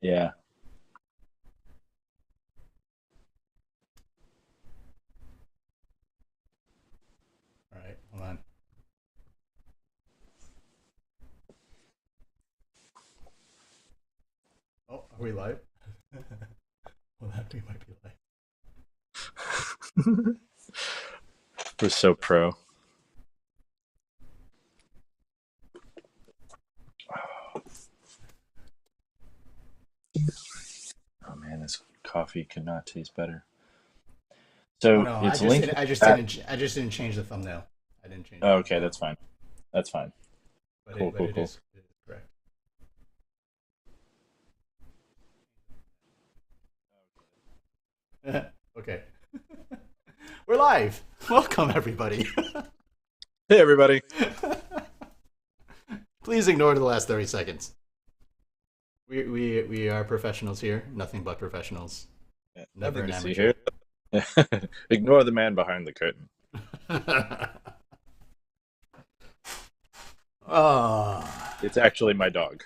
Yeah. All right, hold on. Oh, are we live? Well, that we might be live. We're so pro. Oh man, this coffee could not taste better. Oh So no, it's linked with that. I just didn't change the thumbnail. I didn't change the Oh, okay, thumbnail, that's fine. That's fine. Cool, but cool, cool. it is correct. Okay, we're live. Welcome everybody. Hey, everybody. Please ignore the last 30 seconds. We are professionals here. Nothing but professionals. Yeah, Never nothing an to see amateur. here. Ignore the man behind the curtain. Ah, It's actually my dog.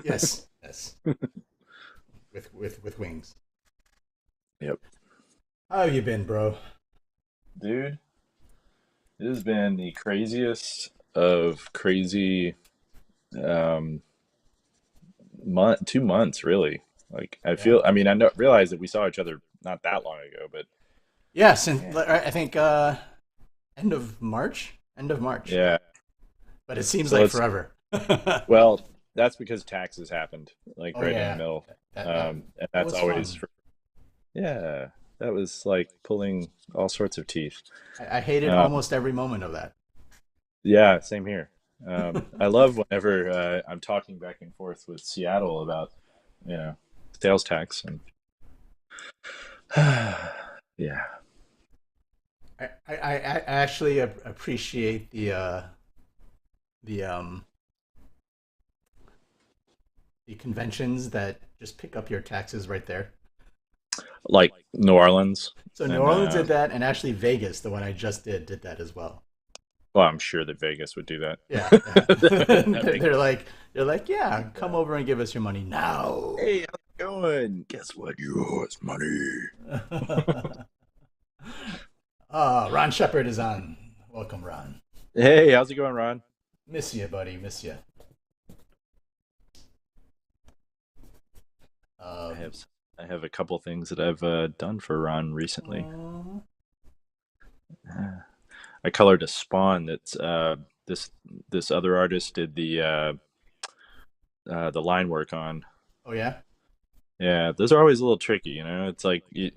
yes, yes. With wings. Yep. How have you been, bro? Dude, it has been the craziest of crazy um 2 months really. Like Yeah. I mean, realize that we saw each other not that long ago, but Yes, and man, I think end of March. End of March. yeah. But it seems So like let's forever. well, that's because taxes happened like Oh right in the yeah, middle. that And that that's was always fun. yeah, that was like pulling all sorts of teeth. I hated Um, almost every moment of that. yeah, same here. I love whenever I'm talking back and forth with Seattle about, you know, sales tax and yeah, I actually appreciate the the conventions that just pick up your taxes right there. like New Orleans So New and Orleans did that, and actually Vegas, the one I just did that as well. well, I'm sure that Vegas would do that. Yeah, yeah. That makes They're like, yeah, come yeah. over and give us your money now. Hey, how's it going? Guess what? You owe us money. Ron Shepard is on. Welcome, Ron. Hey, how's it going, Ron? Miss you, buddy. Miss you. I Um, have I have a couple things that I've done for Ron recently. oh I colored a spawn that's this this other artist did the line work on. yeah. Yeah, those are always a little tricky, you know. It's like I,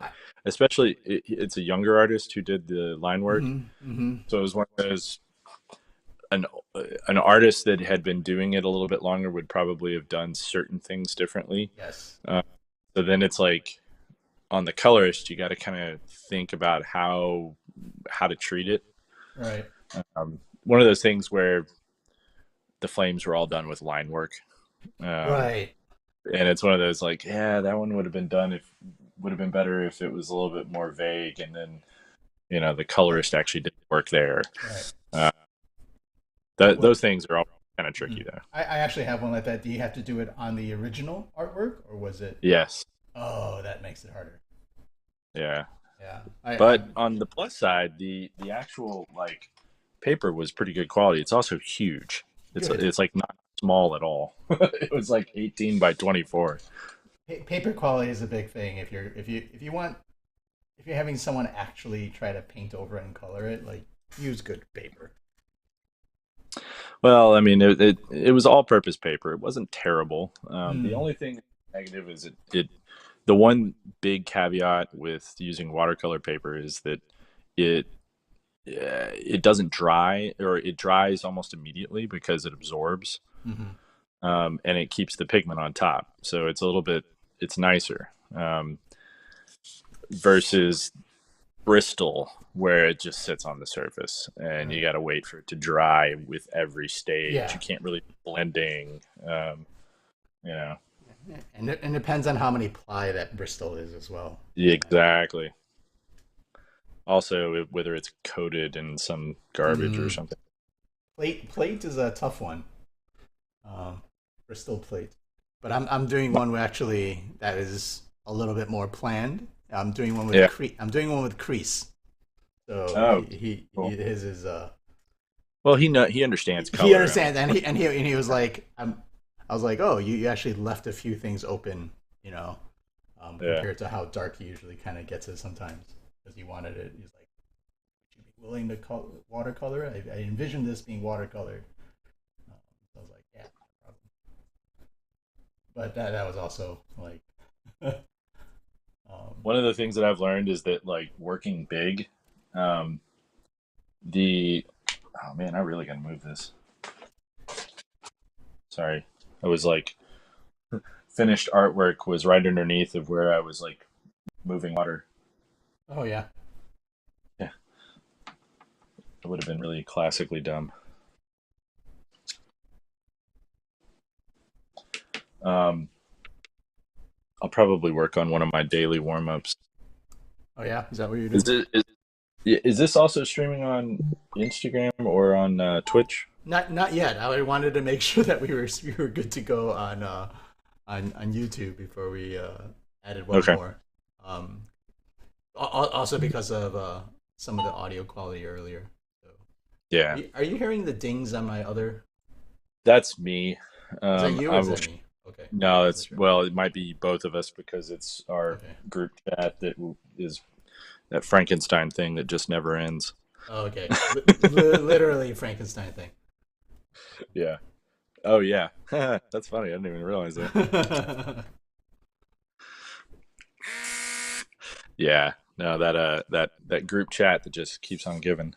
especially it's a younger artist who did the line work, mm-hmm. so it was one of those an an artist that had been doing it a little bit longer would probably have done certain things differently. Yes. Uh, so then it's like on the colorist, you got to kind of think about how to treat it. Right. One of those things where the flames were all done with line work, um, Right. and it's one of those like, yeah, that one would have been done if would have been better if it was a little bit more vague, and then the colorist actually did work there. Right. Uh, Well, those things are all kind of mhm. tricky though. I actually have one like that. Do you have to do it on the original artwork, or was it? Yes, Oh, that makes it harder. yeah. Yeah. But on the plus side, the actual like paper was pretty good quality. It's also huge. Good. It's like not small at all. It was like 18 by 24. Paper quality is a big thing. If you want if you're having someone actually try to paint over and color it, like use good paper. Well, I mean, it was all purpose paper. It wasn't terrible. The Hmm. only thing negative is the one big caveat with using watercolor paper is that it it doesn't dry, or it dries almost immediately because it absorbs, Mm-hmm. and it keeps the pigment on top. So it's nicer, versus Bristol, where it just sits on the surface and you Right. got to wait for it to dry with every stage. Yeah. You can't really blending, you know. And it depends on how many ply that Bristol is as well. Yeah, exactly. Also, whether it's coated in some garbage or Mm. something. Plate is a tough one. Um, Bristol plate. But I'm doing one actually that is a little bit more planned. I'm doing one with Yeah. I'm doing one with crease. So Oh, cool. his is Well, he understands he color. I mean, understands, and he was like, I was like, oh, you actually left a few things open, you know, yeah. compared to how dark he usually kind of gets it sometimes, because he wanted it. He's like, would you be willing to watercolor? I envisioned this being watercolor. So I was like, yeah, no problem. But that was also like, One of the things that I've learned is that like working big, um, the oh man, I really gotta move this. Sorry, I was like finished artwork was right underneath of where I was like moving water. oh yeah, Yeah, it would have been really classically dumb. Um, I'll probably work on one of my daily warm ups. oh yeah, is that what you're Is doing? it is this also streaming on Instagram or on Twitch? Not yet. I wanted to make sure that we were good to go on YouTube before we added one Okay. more. Also because of some of the audio quality earlier. So, Yeah, are you hearing the dings on my other? that's me. Is that you or I is will. that me? Okay, I No, wasn't it's sure. well, it might be both of us because it's our Okay, group chat that is that Frankenstein thing that just never ends. oh, okay. Literally Frankenstein thing. Yeah. Oh yeah. That's funny. I didn't even realize that. Yeah. No, that group chat that just keeps on giving.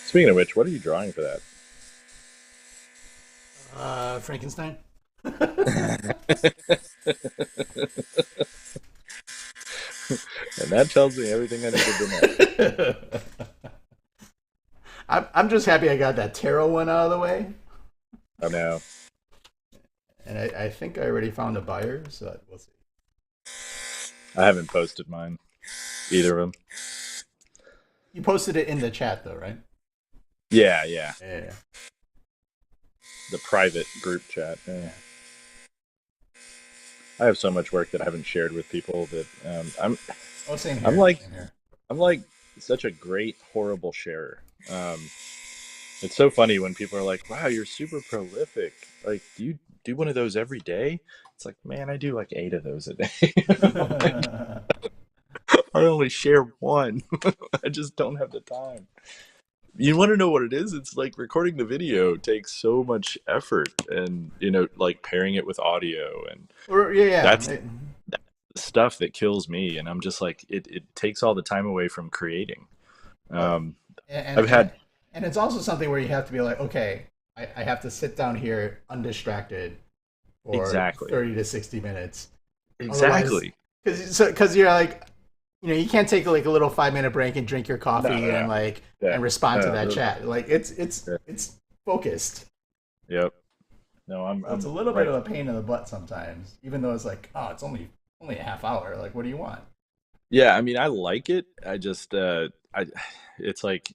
Speaking of which, what are you drawing for Frankenstein. that? And that tells me everything I needed to know. I'm just happy I got that tarot one out of the way, I know. and I think I already found a buyer, so we'll see. I haven't posted mine, either of them. You posted it in the chat though, right? Yeah, yeah. Yeah, The private group chat. Yeah. yeah. I have so much work that I haven't shared with people that Oh, same I'm here. like Same here. I'm like such a great horrible sharer. It's so funny when people are like, "Wow, you're super prolific. Like, do you do one of those every day?" It's like, man, I do like 8 of those a day. Like, I only share one. I just don't have the time. You want to know what it is? It's like recording the video takes so much effort, and like pairing it with audio, and Or yeah, that's yeah. the stuff that kills me. And I'm just like, it takes all the time away from creating. Well, Um, and I've and had and it's also something where you have to be like, okay, I have to sit down here undistracted for exactly, 30 to 60 minutes. Otherwise, exactly. because you're like, you can't take like a little 5 minute break and drink your No, coffee no, and no. like Yeah, and respond to no, that no, chat. Like yeah. it's focused. Yep. No, So it's a I'm little bit right. of a pain in the butt sometimes, even though it's like, oh, it's only a half hour. Like, what do you want? Yeah, I mean, I like it. I just, it's like,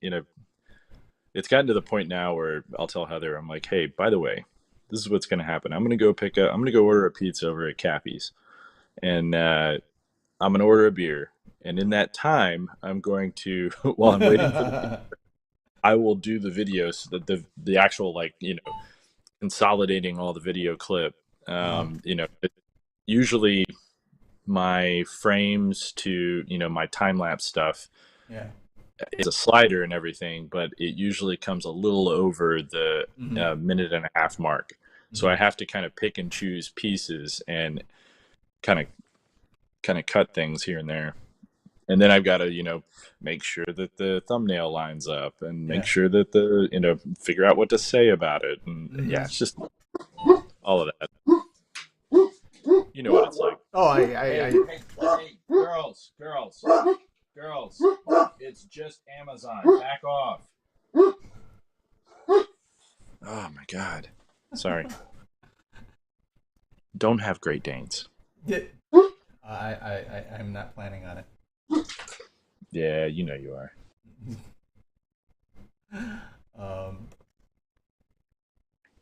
it's gotten to the point now where I'll tell Heather, I'm like, hey, by the way, this is what's going to happen. I'm going to go order a pizza over at Cappy's, and I'm going to order a beer. And in that time, I'm going to, while I'm waiting for the, I will do the videos, the actual like, consolidating all the video clip. Uh-huh. Usually my frames to my time lapse stuff Yeah. is a slider and everything, but it usually comes a little over the Hmm. minute and a half mark. So Hmm. I have to kind of pick and choose pieces and kind of cut things here and there. And then I've got to make sure that the thumbnail lines up and make Yeah. sure that the figure out what to say about it. And yeah, Hmm. it's just all of that. You know what it's like. Oh, Hey, girls, it's just Amazon. Back off. Oh my God. Sorry. Don't have Great Danes. I'm not planning on it. Yeah, you know you are. Um,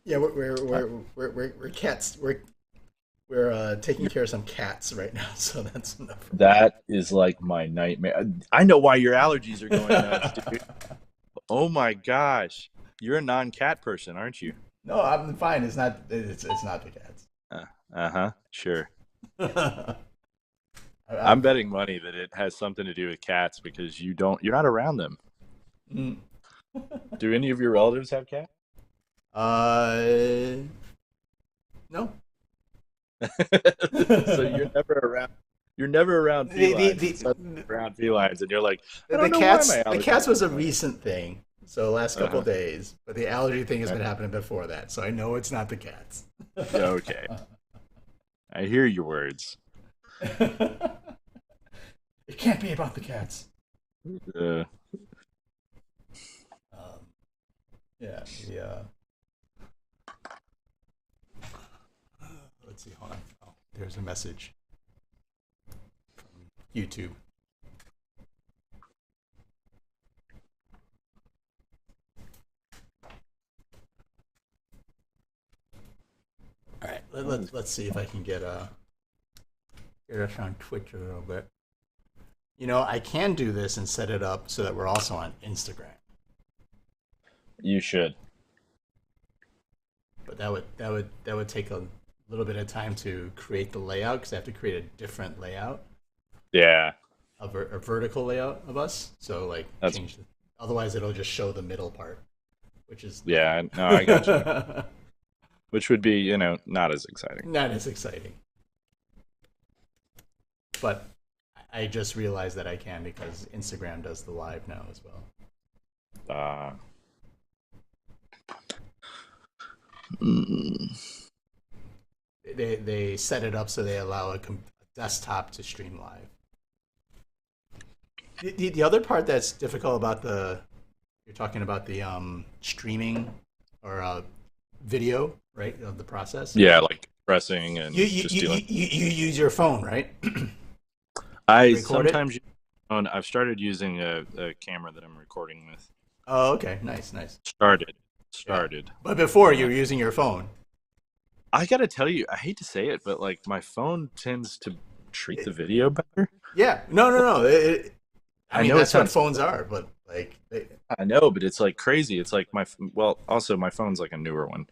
Yeah, we're cats. We're taking care of some cats right now, so that's enough for me. That is like my nightmare. I know why your allergies are going nuts, dude. Oh my gosh. You're a non-cat person, aren't you? No, I'm fine. It's not. It's not the cats. Uh-huh. Sure. I, I'm betting money that it has something to do with cats because you're not around them. mm. Do any of your relatives have cats? uh, no. So you're never around the, the felines and the suddenly around felines and you're like, I the don't know why my cats allergies was a are going. recent thing. So last couple Uh-huh. of days, but the allergy thing has been happening before that. So I know it's not the cats. Okay. I hear your words. It can't be about the cats. Uh, Um, yeah, yeah. Let's see. Hold on. Oh, there's a message from YouTube. All right, let's see if I can get us on Twitch a little bit. You know, I can do this and set it up so that we're also on Instagram, you should. but that would take a little bit of time to create the layout because I have to create a different layout, Yeah. a vertical layout of us. So like That's change the, otherwise it'll just show the middle part, which is yeah, no, I got you. Which would be, not as exciting. not as exciting. But I just realized that I can because Instagram does the live now as well. Uh mm, They set it up so they allow a desktop to stream live. The other part that's difficult about the you're talking about the streaming or video, right, of the process. yeah, like pressing You and you, just you, dealing. you, you use your phone, right? I Record it. sometimes use my phone. I've started using a camera that I'm recording with. Oh, okay, nice, nice. Started. Yeah, Started. but before you Uh, were using your phone. I gotta tell you, I hate to say it, but like my phone tends to treat the It, video better. yeah, no, no, no. I I mean, know it that's what sounds, phones are, but like, I know, but it's like crazy. It's like well, also my phone's like a newer one.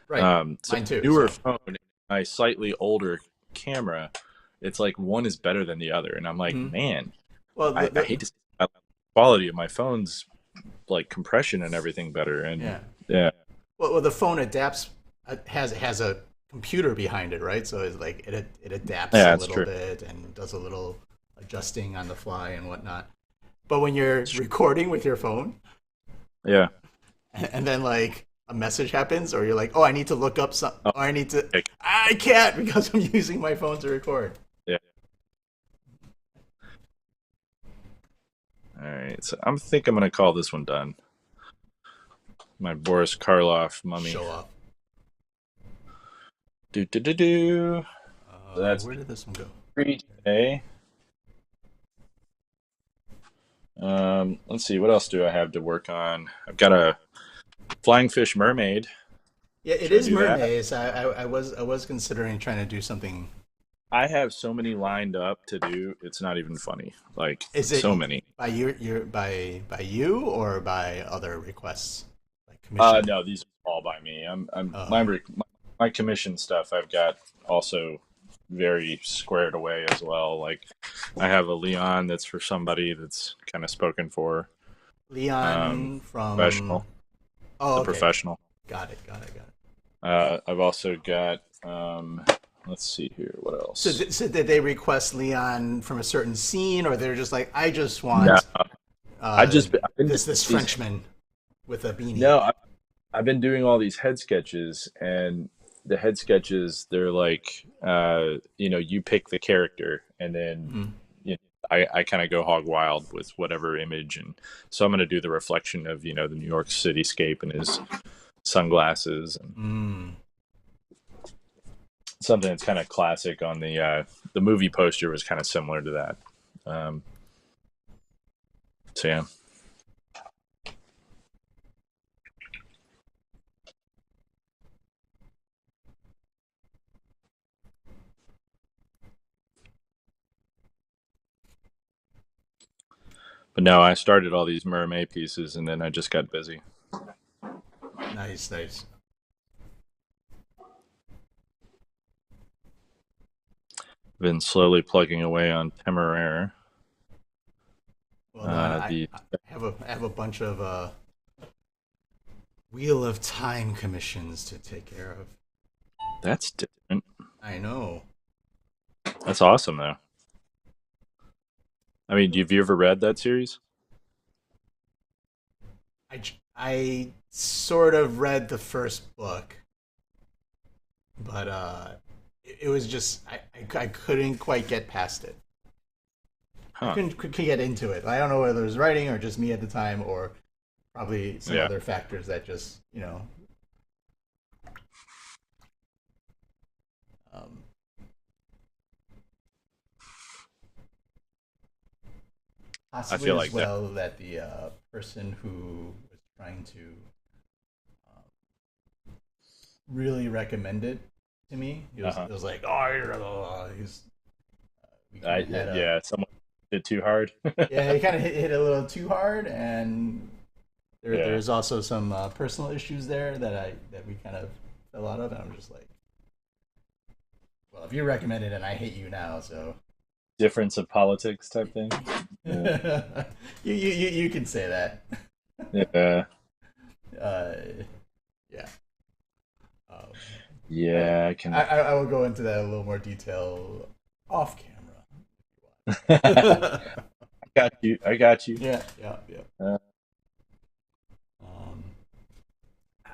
right, So mine too. newer So, phone, my slightly older camera, it's like one is better than the other, and I'm like, mhm. man, Well, I hate to say the quality of my phone's like compression and everything better, and yeah. yeah, Well, the phone adapts has a computer behind it, right? So it's like it adapts yeah, a it's little true. bit and does a little adjusting on the fly and whatnot. But when you're recording with your phone, Yeah. and then like a message happens, or you're like, oh, I need to look up some, Oh, or okay. I can't because I'm using my phone to record. Yeah. All right. So think I'm gonna call this one done. My Boris Karloff mummy. Show off. Do do do do. So that's Where did this one go? free today. Let's see. What else do I have to work on? I've got a flying fish mermaid. Yeah, it Should I is do that? mermaids. I was considering trying to do something. I have so many lined up to do. It's not even funny. Like Is so it many. by your by you or by other requests, like commission? No, these are all by me. I'm Oh, my commission stuff. I've got also very squared away as well. Like I have a Leon that's for somebody that's kind of spoken for. Um, Leon from. professional, Oh, the okay. professional. Got it. Got it. Got it. I've also got. Let's see here. What So, else? so did they request Leon from a certain scene, or they're just like, I just No, want I just I've been this these. Frenchman with a beanie. No, I've been doing all these head sketches, and the head sketches they're like, you pick the character, and then Mm. you know, I kind of go hog wild with whatever image, and so I'm going to do the reflection of the New York cityscape and his sunglasses, and Mm. something that's kind of classic on the movie poster was kind of similar to that. Um, so yeah. But no, I started all these mermaid pieces, and then I just got busy. Nice, nice. Been slowly plugging away on Temeraire. Well done. The I have a bunch of Wheel of Time commissions to take care of. That's different. I know. That's awesome, though. I mean, have you ever read that series? I sort of read the first book, but it was just I couldn't quite get past it. I Huh. couldn't get into it. I don't know whether it was writing or just me at the time, or probably some Yeah. other factors that just um, I possibly feel as like that. well that the person who was trying to um, really recommend it to me, Uh-huh. it was like, oh, he's we kind of had a Yeah, someone did too hard. yeah, he kind of hit a little too hard, and Yeah. there's also some personal issues there that we kind of fell out of, and I'm just like, well, if you recommend it, and I hate you now, so Difference of politics type thing. Yeah. you can say that. Yeah. uh, yeah. Um, but Yeah, I can. I will go into that in a little more detail off I camera. got you. I got you. Yeah, yeah, yeah. Uh, Um,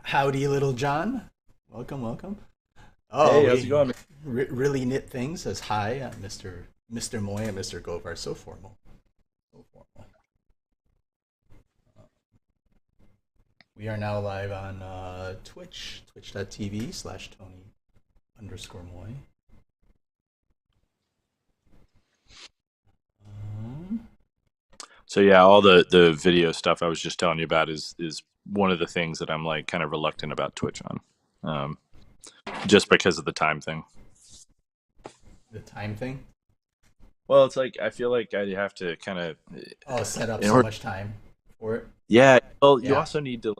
howdy, little John. Welcome, welcome. Oh, hey, how's it we going? really knit things. Says hi, Mr. Moy and Mr. Govar. So formal, so formal. We are now live on Twitch, twitch.tv/Tony underscore Moy. Um, So yeah, all the video stuff I was just telling you about is one of the things that I'm like kind of reluctant about Twitch on, just because of the time thing. the time thing. Well, it's like I feel like I have to kind of, Oh, set up in so order. much time for it. Yeah. Well, you Yeah. also need to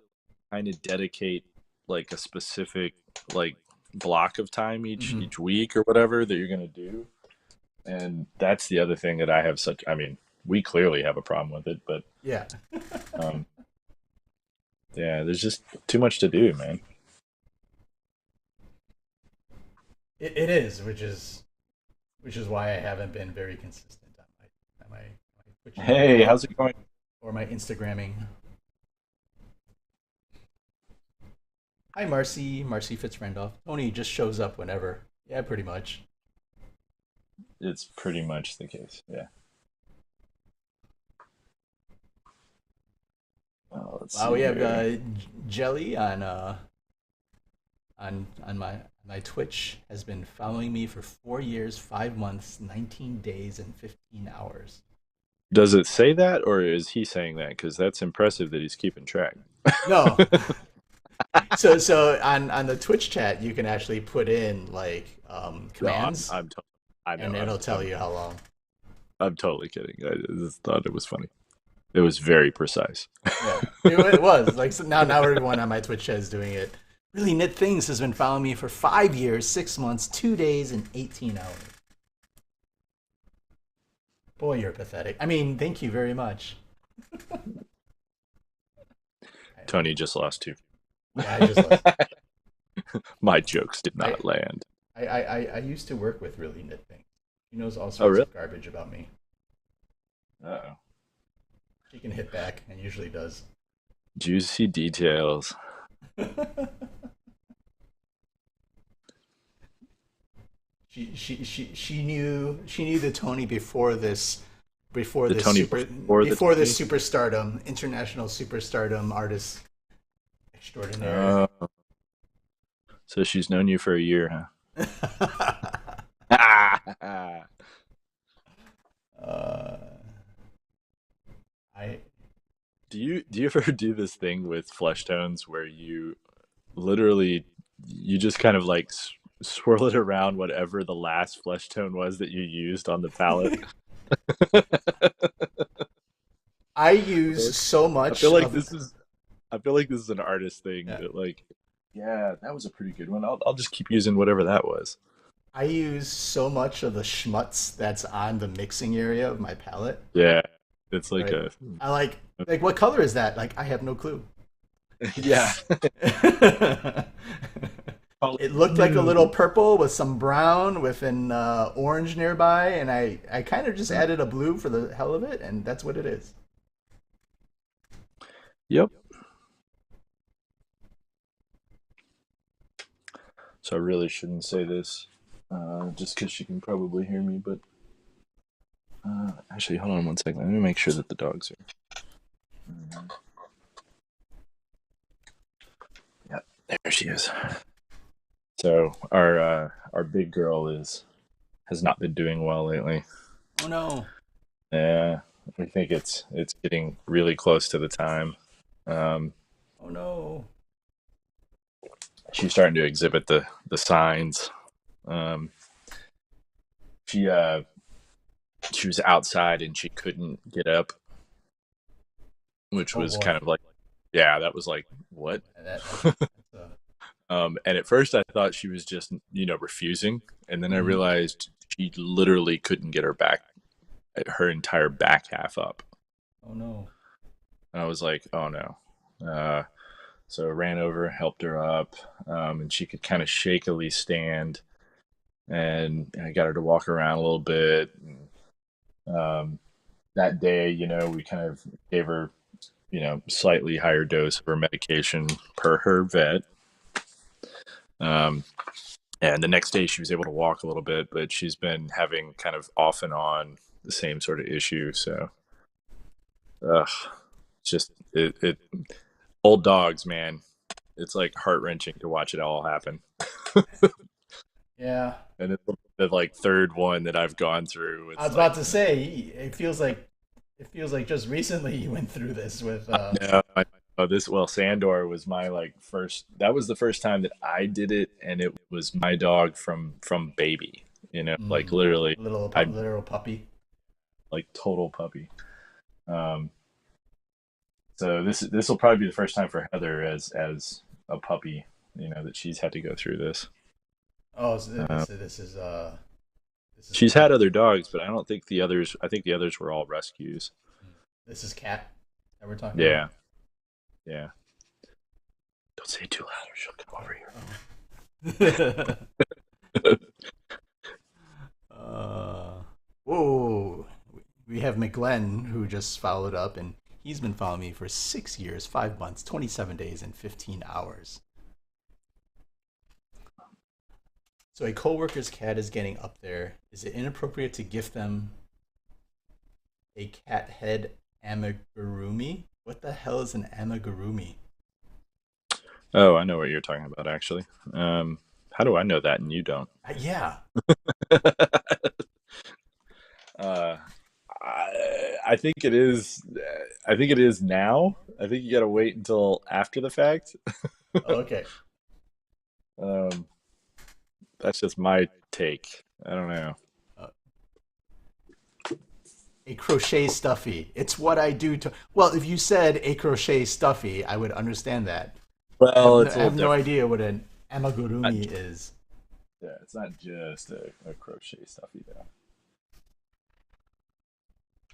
kind of dedicate like a specific like block of time Hmm. each week or whatever that you're gonna do, and that's the other thing that I have such. I mean, we clearly have a problem with it, but Yeah. um, yeah, there's just too much to do, man. It is, which is why I haven't been very consistent on my twitching Hey, how's it going? or my Instagramming. Hi, Marcy Fitzrandolph. Tony just shows up whenever. Yeah, pretty much. It's pretty much the case. Yeah. Let's Wow, see we have here. Jelly on my Twitch has been following me for 4 years, 5 months, 19 days, and 15 hours. Does it say that, or is he saying that? Because that's impressive that he's keeping track. No, so on the Twitch chat you can actually put in like No, commands, I know. and it'll tell you how long. I'm totally kidding. I just thought it was funny. It was very precise. Yeah, it was like so now everyone on my Twitch chat is doing it. Really Knit Things has been following me for 5 years, 6 months, 2 days, and 18 hours. Boy, you're pathetic. I mean, thank you very much. Tony just lost two. Yeah, I just lost. My jokes did I, not land. I used to work with Really Knit Things. She knows all Oh, sorts really? of garbage about me. Uh-oh. She can hit back, and usually does. Juicy details. She knew the Tony before The this Tony before the Tony. superstardom, international superstardom artist extraordinaire. So she's known you for a year, huh? uh, I Do you ever do this thing with flesh tones where you literally you just kind of like swirl it around whatever the last flesh tone was that you used on the palette? I use so I much feel like of this is I feel like this is an artist thing yeah, that like, yeah, that was a pretty good one. I'll just keep using whatever that was. I use so much of the schmutz that's on the mixing area of my palette. Yeah, it's like Right. a I like what color is that? Like I have no clue. yeah. It's Color it looked like a blue. little purple with some brown with an orange nearby, and I kind of just Uh, added a blue for the hell of it, and that's what it is. Yep. So I really shouldn't say this, just because she can probably hear me. But actually, hold on one second. Let me make sure that the dogs are. Yeah, there she is. So our big girl is has not been doing well lately. Oh no! Yeah, we think it's getting really close to the time. Um, Oh no! she's starting to exhibit the signs. Um, she she was outside and she couldn't get up, which Oh was boy! kind of like, yeah, that was like what. That's And at first I thought she was just refusing, and then I mhm. realized she literally couldn't get her entire back half up. Oh no! And I was like, oh no. Uh, so I ran over, helped her up, and she could kind of shakily stand. And I got her to walk around a little bit. And, that day, we kind of gave her, slightly higher dose of her medication per her vet. Um, and the next day, she was able to walk a little bit, but she's been having kind of off and on the same sort of issue. So, ugh, it's just it old dogs, man. It's like heart wrenching to watch it all happen. Yeah, And it's the like third one that I've gone through. I It's was about like, to say it feels like just recently you went through this with no, this well, Sandor was my like first. That was the first time that I did it, and it was my dog from baby. Like literally, I literal puppy. like total puppy. Um, so this will probably be the first time for Heather as a puppy. That she's had to go through this. Oh, so Uh, this is she's had cat. other dogs, but I don't think the others. I think the others were all rescues. This is cat that we're talking about. Yeah, yeah. Don't say it too loud, or she'll come over Oh. here. Whoa. We have McGlenn who just followed up, and he's been following me for 6 years, 5 months, 27 days, and 15 hours. So a coworker's cat is getting up there. Is it inappropriate to gift them a cat head amigurumi? What the hell is an amigurumi? Oh, I know what you're talking about, actually. How do I know that and you don't? Yeah. uh, I think it is. I think it is now. I think you got to wait until after the fact. Okay. um, that's just my take. I don't know. Uh, a crochet stuffy. It's what I do to. Well, if you said a crochet stuffy, I would understand that. Well, it's I a little have no different. idea what an Not, amigurumi is. yeah, it's not just a crochet stuffy though.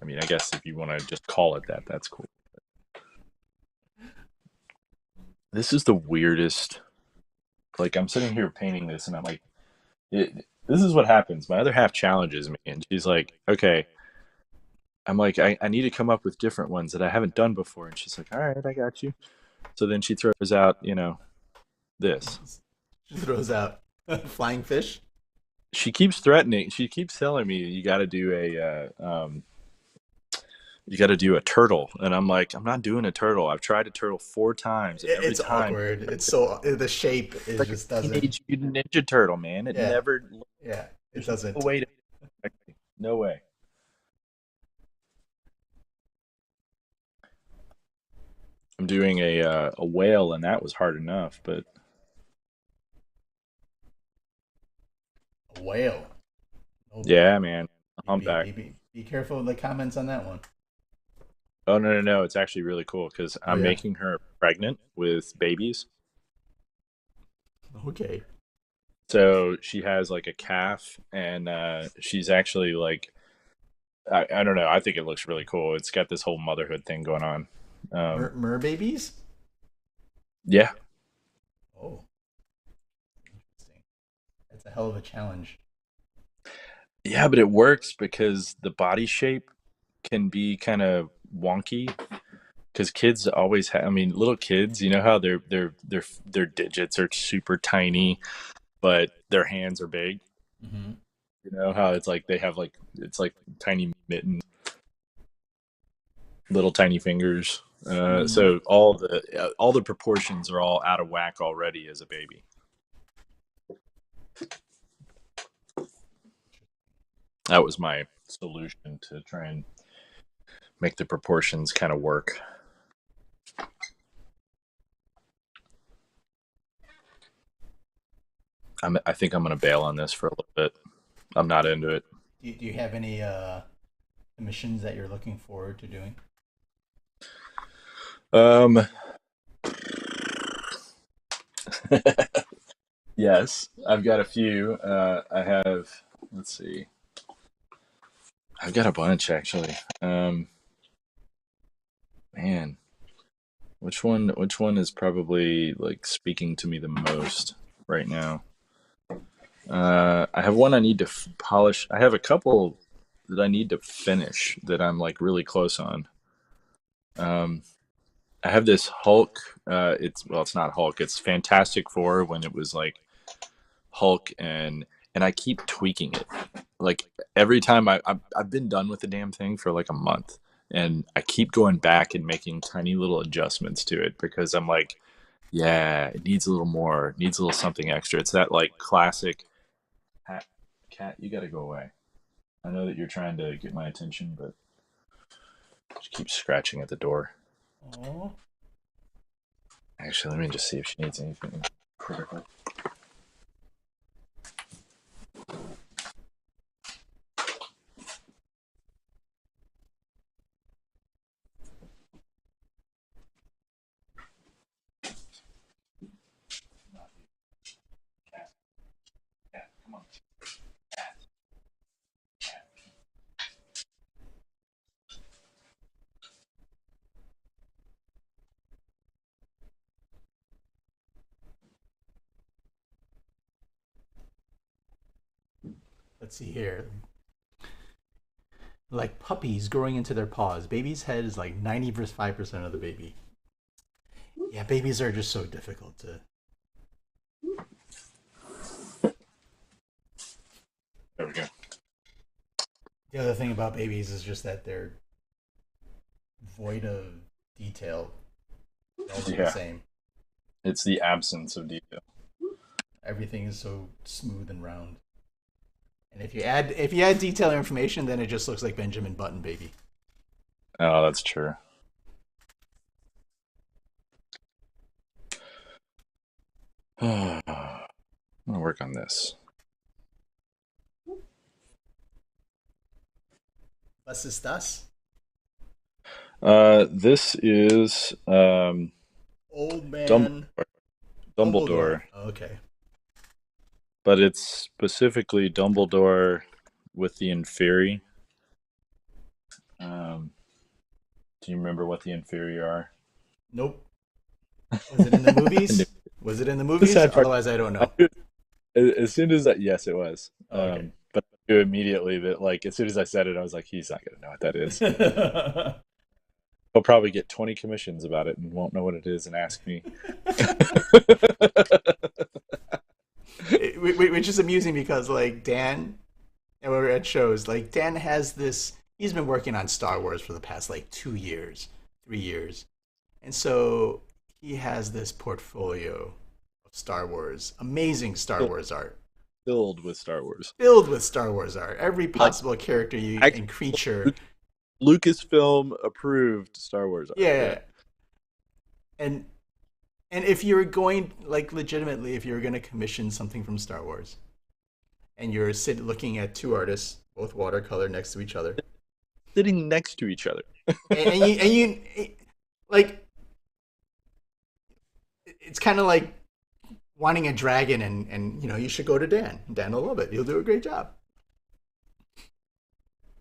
I mean, I guess if you want to just call it that, that's cool. This is the weirdest. Like I'm sitting here painting this, and I'm like, this is what happens. My other half challenges me, and she's like, "Okay." I'm like, I need to come up with different ones that I haven't done before, and she's like, "All right, I got you." So then she throws out, this. She throws out flying fish. She keeps threatening. She keeps telling me you got to do a turtle, and I'm like, I'm not doing a turtle. I've tried a turtle 4 times, and every It's time awkward. It's so the shape it's is like a just doesn't. Teenage Mutant Ninja Turtle, man. It Yeah, never. yeah. It There's no doesn't. way to. No way. I'm doing a whale, and that was hard enough, but A whale. Oh boy. yeah, man, Be humpback. be careful with the comments on that one. Oh no, no, no! It's actually really cool because Oh I'm yeah. making her pregnant with babies. Okay. So she has like a calf, and she's actually like I don't know. I think it looks really cool. It's got this whole motherhood thing going on. Mer babies? Yeah, Oh, interesting. That's a hell of a challenge. yeah, but it works because the body shape can be kind of wonky. Because kids always have, I mean, little kids, you know how their digits are super tiny, but their hands are big. Hmm. You know how it's like they have like it's like tiny mittens, little tiny fingers. Hmm. So all the proportions are all out of whack already as a baby. That was my solution to try and make the proportions kind of work. I think I'm gonna bail on this for a little bit. I'm not into it. Do you have any missions that you're looking forward to doing? Um, yes, I've got a few. I have. Let's see. I've got a bunch actually. Man, Which one is probably like speaking to me the most right now? I have one I need to polish. I have a couple that I need to finish that I'm like really close on. Um, I have this Hulk. It's well, it's not Hulk. It's Fantastic Four when it was like Hulk, and I keep tweaking it. Like every time I've been done with the damn thing for like a month, and I keep going back and making tiny little adjustments to it because I'm like, yeah, it needs a little more, it needs a little something extra. It's that like classic cat. Cat, you got to go away. I know that you're trying to get my attention, but she keeps scratching at the door. Oh, Actually, let me just see if she needs anything critical. Cat, cat, come on. Cat. let's see here. Like puppies growing into their paws. Baby's head is like 95% of the baby. Yeah, babies are just so difficult to. There we go. The other thing about babies is just that they're void of detail. They all look the Yeah, same. it's the absence of detail. Everything is so smooth and round. And if you add detail or information, then it just looks like Benjamin Button baby. Oh, that's true. I'm gonna work on this. Was ist das? This is Old Dumbledore, man Dumbledore. Dumbledore, Okay. but it's specifically Dumbledore with the Inferi. Um, do you remember what the Inferi are? Nope. Was it in the movies? Was it in the The movies? sad part, Otherwise, I don't I know. knew, as soon as that, yes, it was. Oh, okay. But I knew immediately that, like, as soon as I said it, I was like, he's not gonna know what that is. He'll probably get 20 commissions about it and won't know what it is and ask me. Which is amusing because like Dan, and we were at shows, like Dan has this. He's been working on Star Wars for the past like 2 years, 3 years, and so he has this portfolio of Star Wars, amazing Star Wars art, Filled with Star Wars. filled with Star Wars art. Every Like, possible character you actually, and creature. Lucasfilm approved Star Wars art. Yeah. Yeah, and and if you were going like legitimately, if you were going to commission something from Star Wars, and you're looking at two artists, both watercolor next to each other, sitting next to each other. And you like it's kind of like wanting a dragon, and you should go to Dan. Dan will love it. He'll do a great job.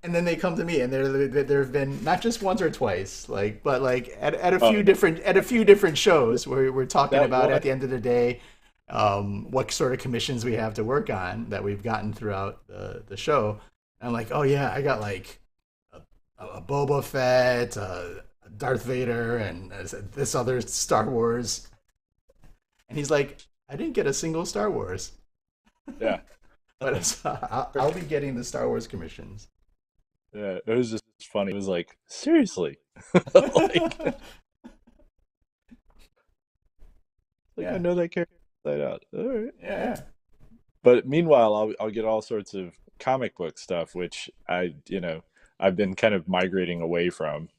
And then they come to me, and there have been not just once or twice, but at a Oh, few different shows where we're talking that about one. at the end of the day, what sort of commissions we have to work on that we've gotten throughout the show. And I'm like, oh yeah, I got like a Boba Fett, a Darth Vader, and this other Star Wars. And he's like, I didn't get a single Star Wars, Yeah, but I'll be getting the Star Wars commissions. yeah. It was just funny. It was like seriously, like I Yeah, know that character inside out. All right. yeah, But meanwhile, I'll get all sorts of comic book stuff, which I've been kind of migrating away from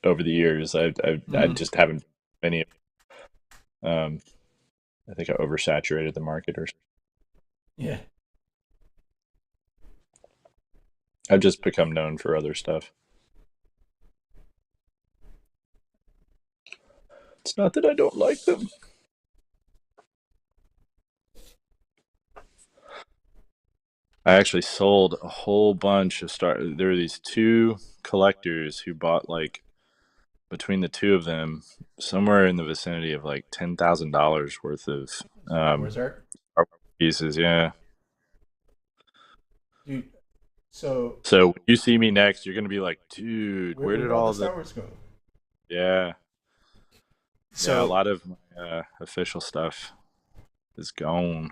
over the years. I yeah. just haven't many. Um, I think I oversaturated the market, or Yeah. I've just become known for other stuff. It's not that I don't like them. I actually sold a whole bunch of Star. There were these two collectors who bought like between the two of them somewhere in the vicinity of like $10,000 worth of Star um, Wars art. art pieces. Yeah. Dude, so So when you see me next, you're gonna be like, dude, where where'd did all the all the? Star Wars go? Yeah, yeah. A So lot of my official stuff is gone.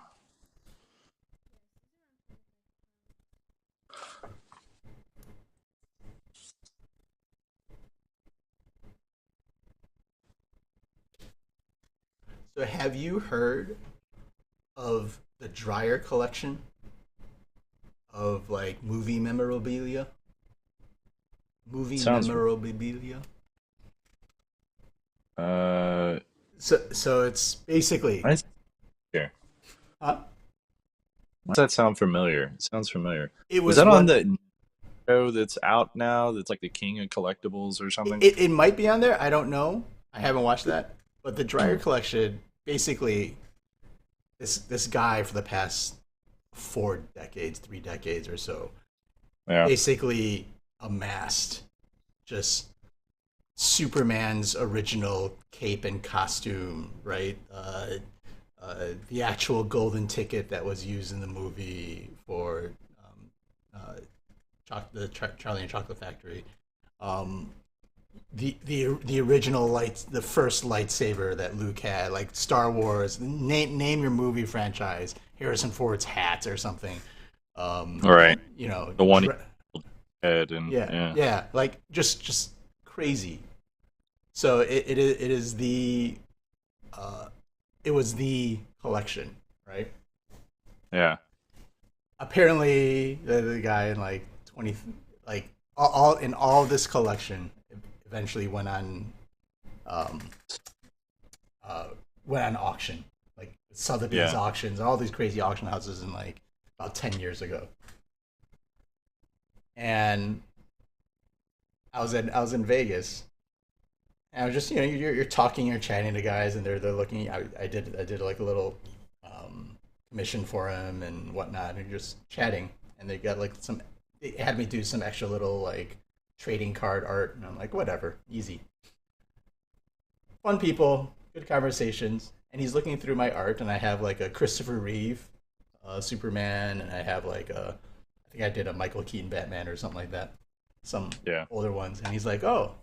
so have you heard of the Dryer collection of like movie Sounds. memorabilia? Uh, So it's basically nice here. uh, Why does that sound familiar? It sounds familiar. it Was was that on one. the show that's out now? That's like the King of Collectibles or something? It might be on there. I don't know. I haven't watched that. But the Dryer Hmm. collection, basically, this guy for the past 4 decades, 3 decades or so, Yeah. basically amassed just Superman's original cape and costume, right? The actual golden ticket that was used in the movie for uh, Charlie and Chocolate Factory. Um, the original the first lightsaber that Luke had, like Star Wars. Name your movie franchise. Harrison Ford's hat or something. Um, All right. you know, The one he had and yeah, yeah. yeah, like just crazy. So it is the uh, it was the collection, right? Yeah. Apparently, the guy in like 20, like all in all of this collection, eventually um, uh, went on auction, like Sotheby's Yeah. auctions, all these crazy auction houses in like about 10 years ago. And I was in Vegas. And I was just, you're talking, you're chatting to guys, and they're looking. I did like a little commission for him and whatnot, and you're just chatting. And they got like they had me do some extra little like trading card art, and I'm like, whatever, easy. Fun people, good conversations. And he's looking through my art, and I have like a Christopher Reeve Superman, and I have like I think I did a Michael Keaton Batman or something like that, some Yeah. older ones. And he's like, oh,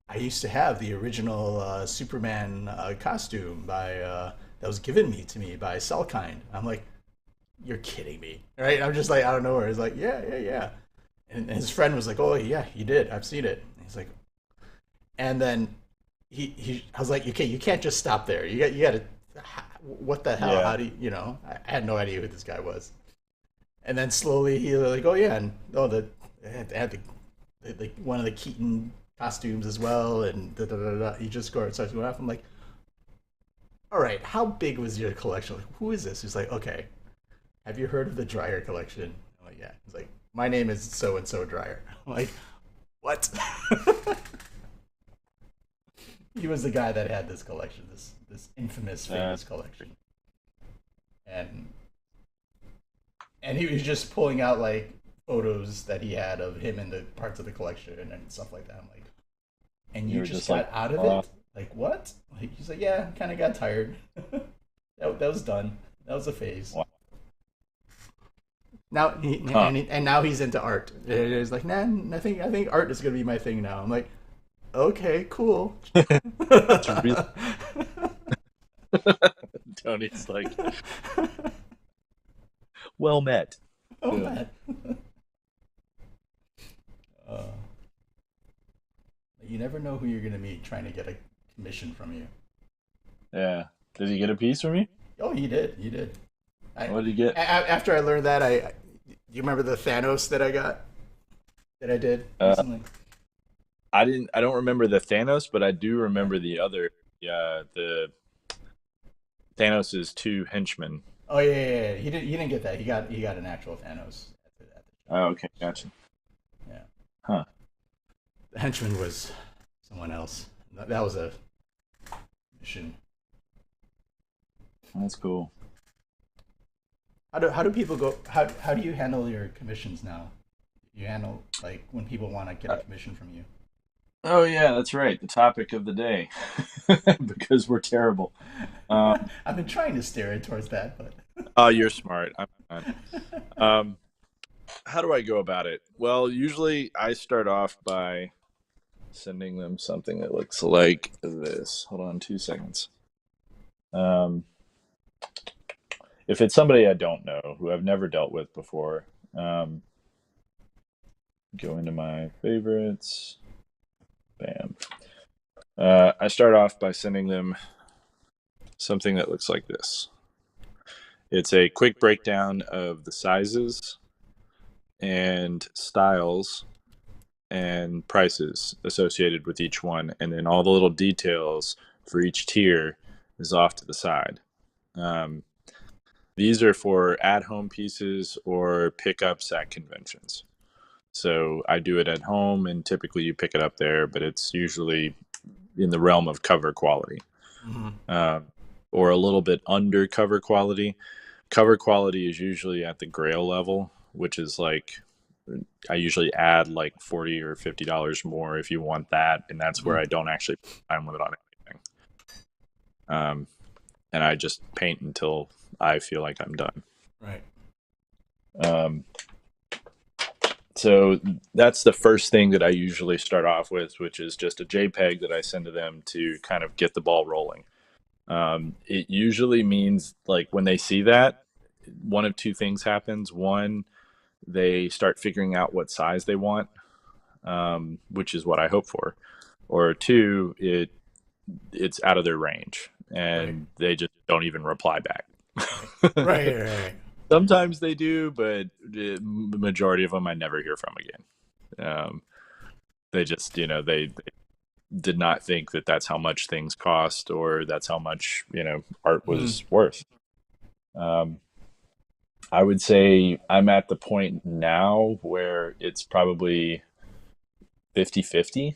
I used to have the original Superman costume that was given to me by Cellkind. I'm like, you're kidding me, right? I'm just like out of nowhere. He's like, yeah, yeah, yeah. And his friend was like, oh yeah, you did. I've seen it. And he's like, and then I was like, okay, you can't just stop there. You got to. What the hell? Yeah. How do I had no idea who this guy was. And then slowly he was like, oh yeah, and oh they had the one of the Keaton costumes as well, and da da da da. He just starts going off. I'm like, all right, how big was your collection? Like, who is this? He's like, okay, have you heard of the Dryer collection? I'm like, yeah. He's like, my name is so and so Dryer. I'm like, what? He was the guy that had this collection, this infamous, Uh, famous collection, and he was just pulling out like photos that he had of him in the parts of the collection and stuff like that. I'm like, and you you were just just like, got out of oh, it? Like what? Like he's like, yeah, kind of got tired. That was done. That was a phase. wow. Now Huh. and now he's into art. It's like, nah, I think art is gonna be my thing now. I'm like, okay, cool. It's really Tony's like, well met. Oh Yeah. man. Uh, you never know who you're gonna meet trying to get a commission from you. Yeah. Did he get a piece from me? Oh, he did. He did. What did he get? After I learned that, do you remember the Thanos that I got that I did Uh, recently? I don't remember the Thanos, but I do remember the other. Yeah, the Thanos's two henchmen. Oh yeah, yeah, yeah. He didn't get that. He got an actual Thanos at the shop. Oh, okay, gotcha. Yeah, Huh. the henchman was someone else. That was a mission. That's cool. How do people go? How do you handle your commissions now? You handle like when people want to get a commission from you. Oh yeah, that's right. The topic of the day, because we're terrible. Um, I've been trying to steer it towards that, but oh, you're smart. I'm not. Um, how do I go about it? Well, usually I start off by sending them something that looks like this. Hold on 2 seconds. Um, if it's somebody I don't know, who I've never dealt with before, um, go into my favorites. Bam. I start off by sending them something that looks like this. It's a quick breakdown of the sizes and styles and prices associated with each one, and then all the little details for each tier is off to the side. Um, these are for at-home pieces or pickups at conventions. So I do it at home, and typically you pick it up there, but it's usually in the realm of cover quality, Mhm. uh, or a little bit under cover quality. Cover quality is usually at the Grail level, which is like I usually add like $40 or $50 more if you want that, and that's where Mhm. I don't actually put time limit on anything. Um, and I just paint until I feel like I'm done. Right. Um, so that's the first thing that I usually start off with, which is just a JPEG that I send to them to kind of get the ball rolling. It usually means like when they see that, one of two things happens. One, they start figuring out what size they want, which is what I hope for. Or two, it's out of their range Right. and they just don't even reply back. Right. Right. Right. Right. Sometimes they do, but the majority of them I never hear from again. They just, they did not think that that's how much things cost or that's how much, art Mhm. was worth. Um, I would say I'm at the point now where it's probably 50-50.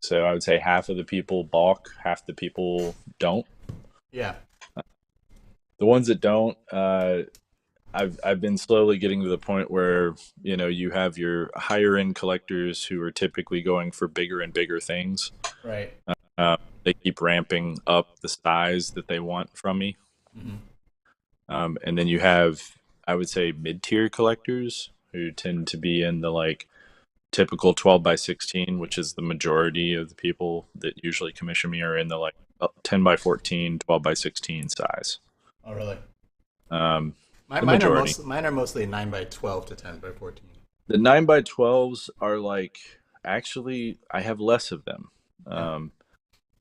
So I would say half of the people balk, half the people don't. Yeah. The ones that don't, I've been slowly getting to the point where you have your higher end collectors who are typically going for bigger and bigger things. Right. They keep ramping up the size that they want from me, Mhm. and then you have, I would say, mid tier collectors who tend to be in the like typical 12 by 16, which is the majority of the people that usually commission me are in the like 10 by 14, 12 by 16 size. Oh, really? Um, the majority. Mine are mostly 9 by 12 to 10 by 14. The 9 by 12s are like, actually, I have less of them. Yeah.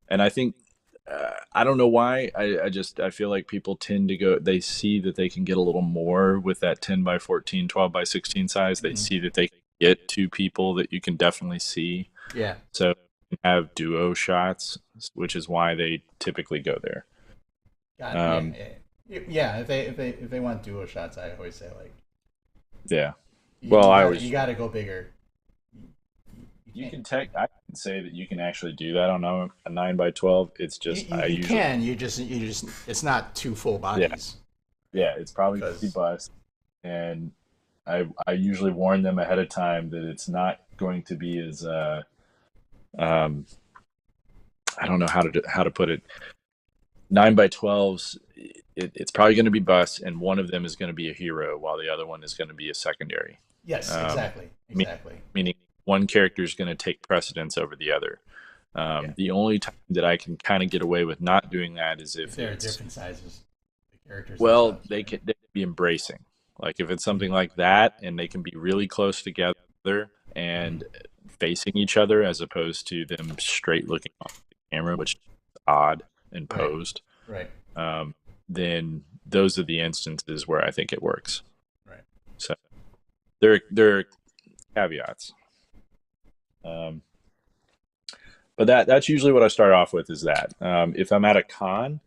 And I think, I don't know why. I feel like people tend to go, they see that they can get a little more with that 10 by 14, 12 by 16 size. They Mhm. see that they can get two people that you can definitely see. Yeah. So you have duo shots, which is why they typically go there. Got it. Yeah. Um, Yeah. Yeah. If they want duo shots, I always say like yeah. Well, I you always gotta go bigger. You, you you can't. can tech. I can say that you can actually do that on a 9 by 12. It's just I You usually can. You just. It's not two full yeah bodies, right? yeah it's probably gonna be Because bust, and I usually warn them ahead of time that it's not going to be as um I don't know how to put it. 9 by 12s. It's probably going to be bust, and one of them is going to be a hero, while the other one is going to be a secondary. yes, Um, exactly, me- exactly. Meaning one character is going to take precedence over the other. Yeah. The only time that I can kind of get away with not doing that is If if there are it's different sizes, the characters well, themselves, they can be embracing. Like if it's something right? like that, and they can be really close together Mm-hmm. and facing each other, as opposed to them straight looking off the camera, which is odd and Right, posed. right, um, then those are the instances where I think it works. right. So there are caveats, um, but that's usually what I start off with. Is that if I'm at a con,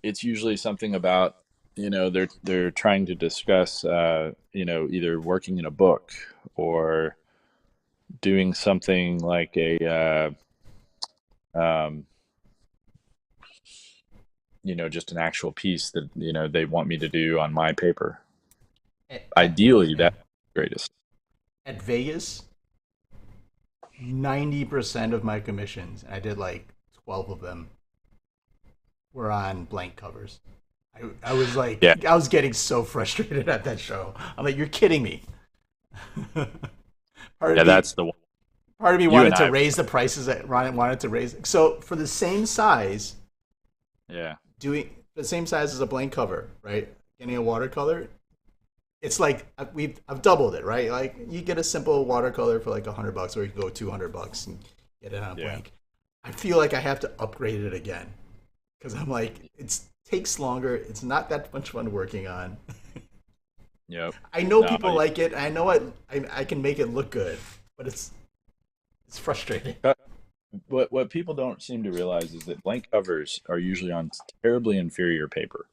it's usually something about they're trying to discuss either working in a book or doing something like a um, just an actual piece that they want me to do on my paper. Ideally, Yeah. that's the greatest. At Vegas, 90% of my commissions, and I did like 12 of them, were on blank covers. I was Yeah, like, I was getting so frustrated at that show. I'm like, you're kidding me. part of yeah, me, that's the one. part of me You and wanted to I, raise the prices. Wanted to raise. So for the same size, yeah, doing the same size as a blank cover, right? Getting a watercolor, it's like I've doubled it, right? Like you get a simple watercolor for like $100, or you go $200 and get it on a yeah, blank. I feel like I have to upgrade it again because I'm like it takes longer. It's not that much fun working on. yep. I know No, people like it. I know I can make it look good, but it's frustrating. yeah. What people don't seem to realize is that blank covers are usually on terribly inferior paper.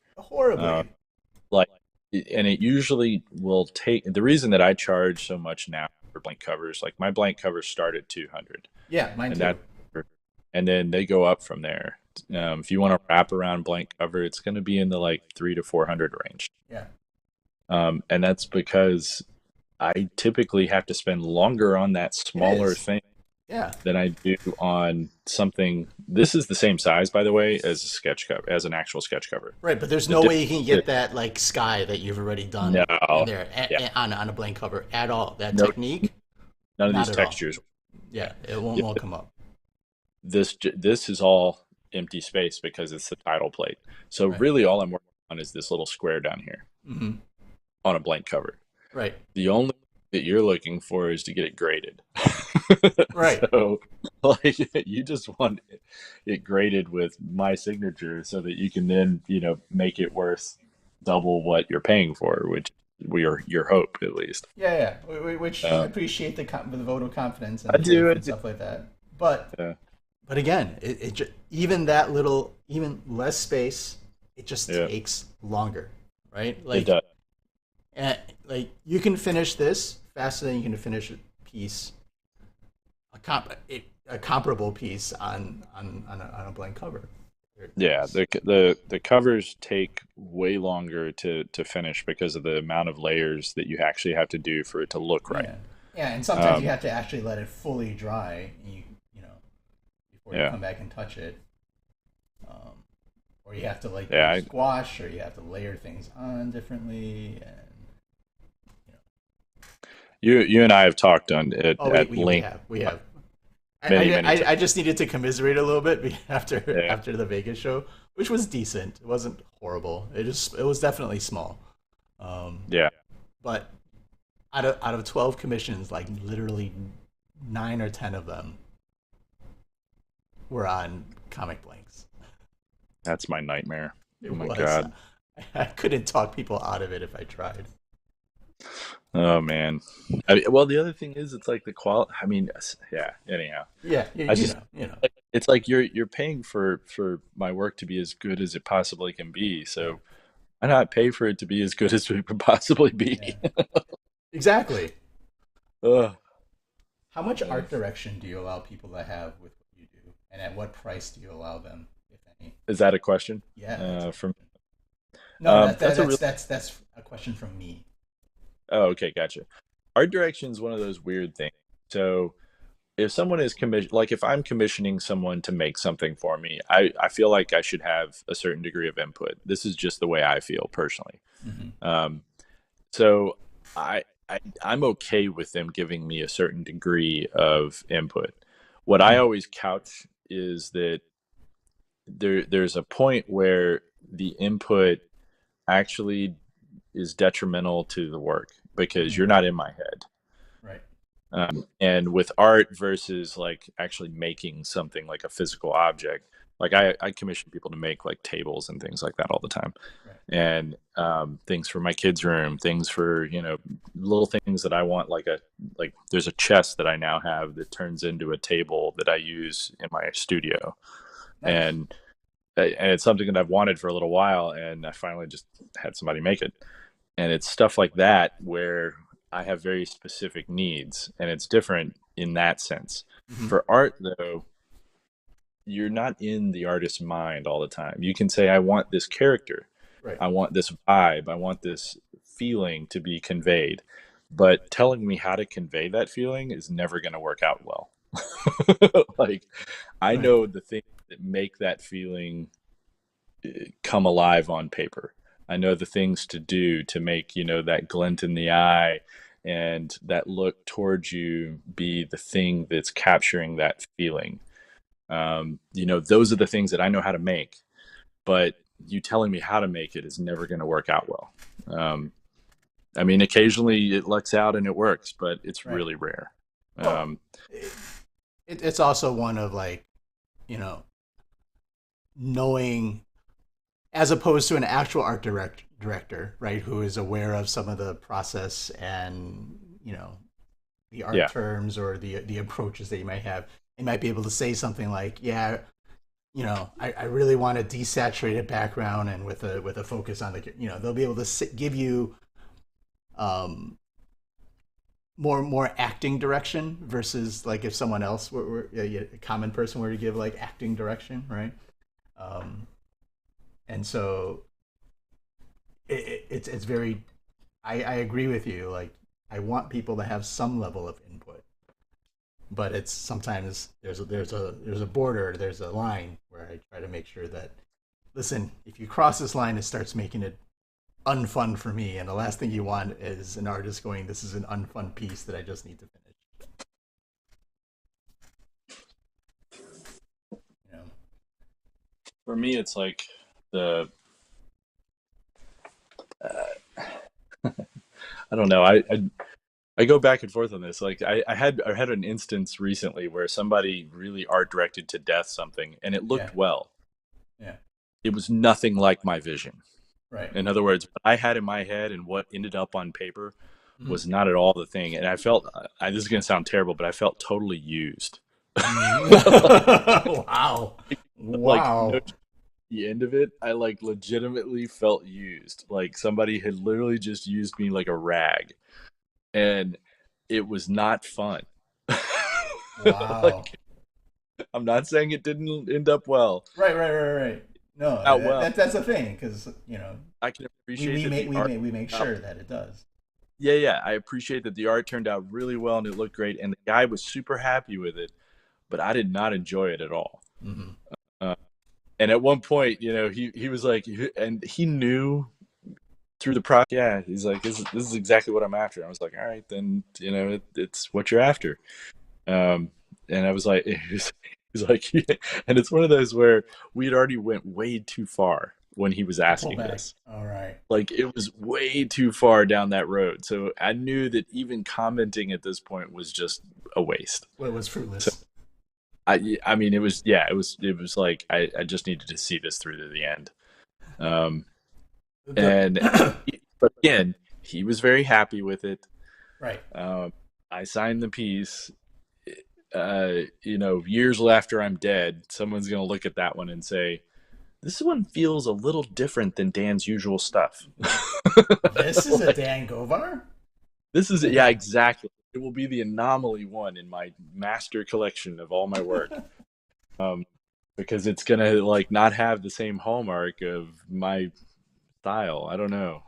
Uh, Horribly. like, and it usually will take. The reason that I charge so much now for blank covers, like my blank covers start at 200, Yeah, mine and too. and then they go up from there. If you want to wrap around blank cover, it's going to be in the like 3 to 400 range. Yeah, And that's because I typically have to spend longer on that it smaller is. thing Yeah, than I do on something. This is the same size, by the way, as a sketch cover, as an actual sketch cover. right. But there's The no way you difference can is get that like sky that you've already done in no, there yeah, on a blank cover at all. That no, technique, none of not these at all. textures. Yeah, it Yeah, won't come up. this is all empty space because it's the title plate. So Right. really, all I'm working on is this little square down here Hmm. on a blank cover. Right. The only thing that you're looking for is to get it graded. Right. So, like, you just want it graded with my signature so that you can then, make it worth double what you're paying for, which we are your hope at least. Yeah, yeah. Which I Um, appreciate the vote of confidence and I the do faith and it. stuff like that. But Yeah, again, even that little, even less space, it just yeah, takes longer, right? it does. Uh, like you can finish this faster than you can finish a piece, a comparable piece on a blank cover. Yeah, It's, the covers take way longer to finish because of the amount of layers that you actually have to do for it to look right. yeah, yeah, and sometimes you Um, have to actually let it fully dry, and you know, before you yeah, come back and touch it. Um, or you have to like yeah, use gouache, or you have to layer things on differently, and you know. you and I have talked on it Oh, at we length have we have. many times. I just needed to commiserate a little bit Yeah, after the Vegas show, which was decent. It wasn't horrible. It was definitely small. Um, yeah. but out of 12 commissions, like literally 9 or 10 of them were on comic blanks. That's my nightmare. It Oh my was. god. I couldn't talk people out of it if I tried. Oh man. Well, the other thing is, it's like the quality. I mean, yeah. Anyhow, Yeah, I just you know. it's like you're paying for my work to be as good as it possibly can be. Yeah, So why not pay for it to be as good as it could possibly yeah. be? Exactly. Ugh. How much Uh, art direction do you allow people to have with what you do, and at what price do you allow them, if any? is that a question? Yeah, that's a From question. No, that's a real. that's a question from me. Oh, okay, gotcha. Art direction is one of those weird things. So if someone is like if I'm commissioning someone to make something for me, I feel like I should have a certain degree of input. This is just the way I feel personally. Hmm. Um, so I'm okay with them giving me a certain degree of input. What I Hmm. always couch is that there's a point where the input actually is detrimental to the work because Hmm. you're not in my head. Right. And with art versus like actually making something like a physical object, like I commission people to make like tables and things like that all the time, Right. and things for my kids' room, things for little things that I want, like there's a chest that I now have that turns into a table that I use in my studio, Nice. and and it's something that I've wanted for a little while, and I finally just had somebody make it. And it's stuff like that where I have very specific needs, and it's different in that sense. Hmm. For art, though, you're not in the artist's mind all the time. You can say, I want this character, Right. I want this vibe, I want this feeling to be conveyed. But telling me how to convey that feeling is never going to work out well. Like, I Right. know the things that make that feeling come alive on paper. I know the things to do to make, that glint in the eye and that look towards you be the thing that's capturing that feeling. Those are the things that I know how to make, but you telling me how to make it is never going to work out well. Um, I mean, occasionally it lucks out and it works, but it's Right. really rare. Well, Um, it, it's also one of like, you know, knowing, as opposed to an actual director, right, who is aware of some of the process and, the art yeah, terms or the approaches that you might have. You might be able to say something like, yeah, I really want a desaturated background and with a focus on they'll be able to give you um, more acting direction versus like if someone else were a common person were to give like acting direction, right? Um, and so it's very. I agree with you. Like I want people to have some level of input, but it's sometimes there's a border, there's a line where I try to make sure that, listen, if you cross this line, it starts making it unfun for me, and the last thing you want is an artist going, "This is an unfun piece that I just need to finish." You know? for me, it's like the uh, I don't know. I go back and forth on this. Like I had an instance recently where somebody really art directed to death something, and it Yeah, looked well. yeah, It was nothing like my vision. right. In other words, what I had in my head and what ended up on paper Mm. was not at all the thing. And I felt, this is going to sound terrible, but I felt totally used. Mm. Wow, Like, no, wow. the end of it, I like legitimately felt used. Like somebody had literally just used me like a rag, and it was not fun. Wow. Like, I'm not saying it didn't end up well. Right, right, right, right. No, Out well. that's the thing, because I can we appreciate we that make the we art make we make out. sure that it does. Yeah, yeah. I appreciate that the art turned out really well and it looked great, and the guy was super happy with it, but I did not enjoy it at all. Hmm. Uh, and at one point, he was like, and he knew through the process. Yeah, he's like, this is exactly what I'm after. I was like, all right, then it's what you're after. Um, and I was like, he's like, and it's one of those where we had already went way too far when he was To pull asking back. this. All right. Like it was way too far down that road. So I knew that even commenting at this point was just a waste. Well, it was So fruitless. I mean, it was, yeah, it was like I just needed to see this through to the end. Um, The and but again, he was very happy with it. right. Um, I signed the piece. Years after I'm dead, someone's gonna look at that one and say, "This one feels a little different than Dan's usual stuff." This is a Like, Dan Govar. This is yeah, exactly. It will be the anomaly one in my master collection of all my work. Um, because it's gonna like not have the same hallmark of my style. I don't know.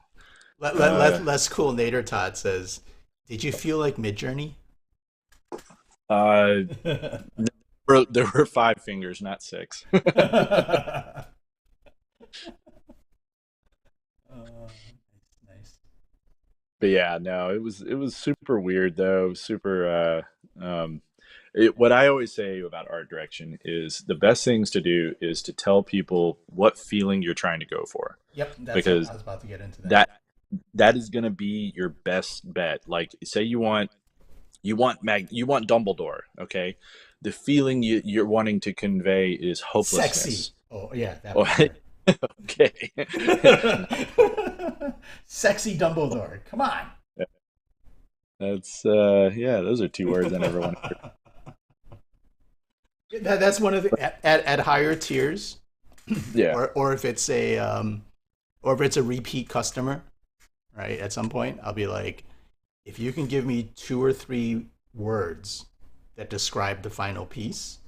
Uh, Less cool Nader Todd says, "Did you feel like Midjourney?" uh, there were five fingers, not six. Nice. But yeah, no, it was super weird though. Super. What I always say about art direction is the best things to do is to tell people what feeling you're trying to go for, Yep, that's it. because I was about to get into that. that that is going to be your best bet. Like, say you want Dumbledore, okay? The feeling you're wanting to convey is Sexy. hopelessness. Oh yeah, that Oh, one. Sorry. okay. Sexy Dumbledore. Come on. That's yeah, those are two words I never want to That's one of the at higher tiers, hear. Yeah. or if it's a or if it's a repeat customer, right? At some point, I'll be like, if you can give me two or three words that describe the final piece,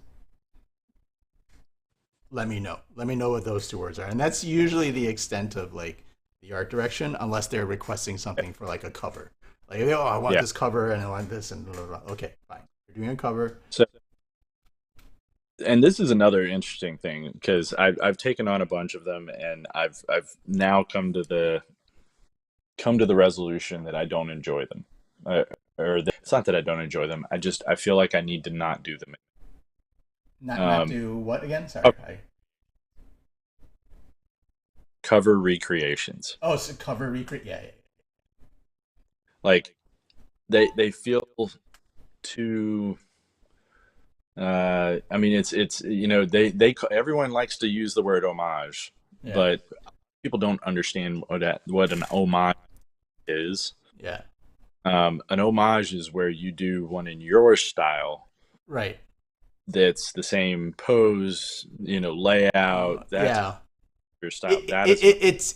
let me know. Let me know what those two words are, and that's usually the extent of like the art direction, unless they're requesting something for like a cover. Like, oh, I want Yeah. this cover and I want this and blah, blah, blah. Okay, fine. You're doing a cover. So, and this is another interesting thing because I've taken on a bunch of them, and I've now come to the resolution that I don't enjoy them. It's not that I don't enjoy them. I feel like I need to not do them. Not Um, do what again? Sorry. co- Cover recreations. Oh, so cover recreate. Yeah, yeah. Like, they feel too. I mean, it's everyone likes to use the word homage, Yeah. but people don't understand what an homage is. Yeah. An homage is where you do one in your style Right. that's the same pose, layout. That's Yeah. your style. That is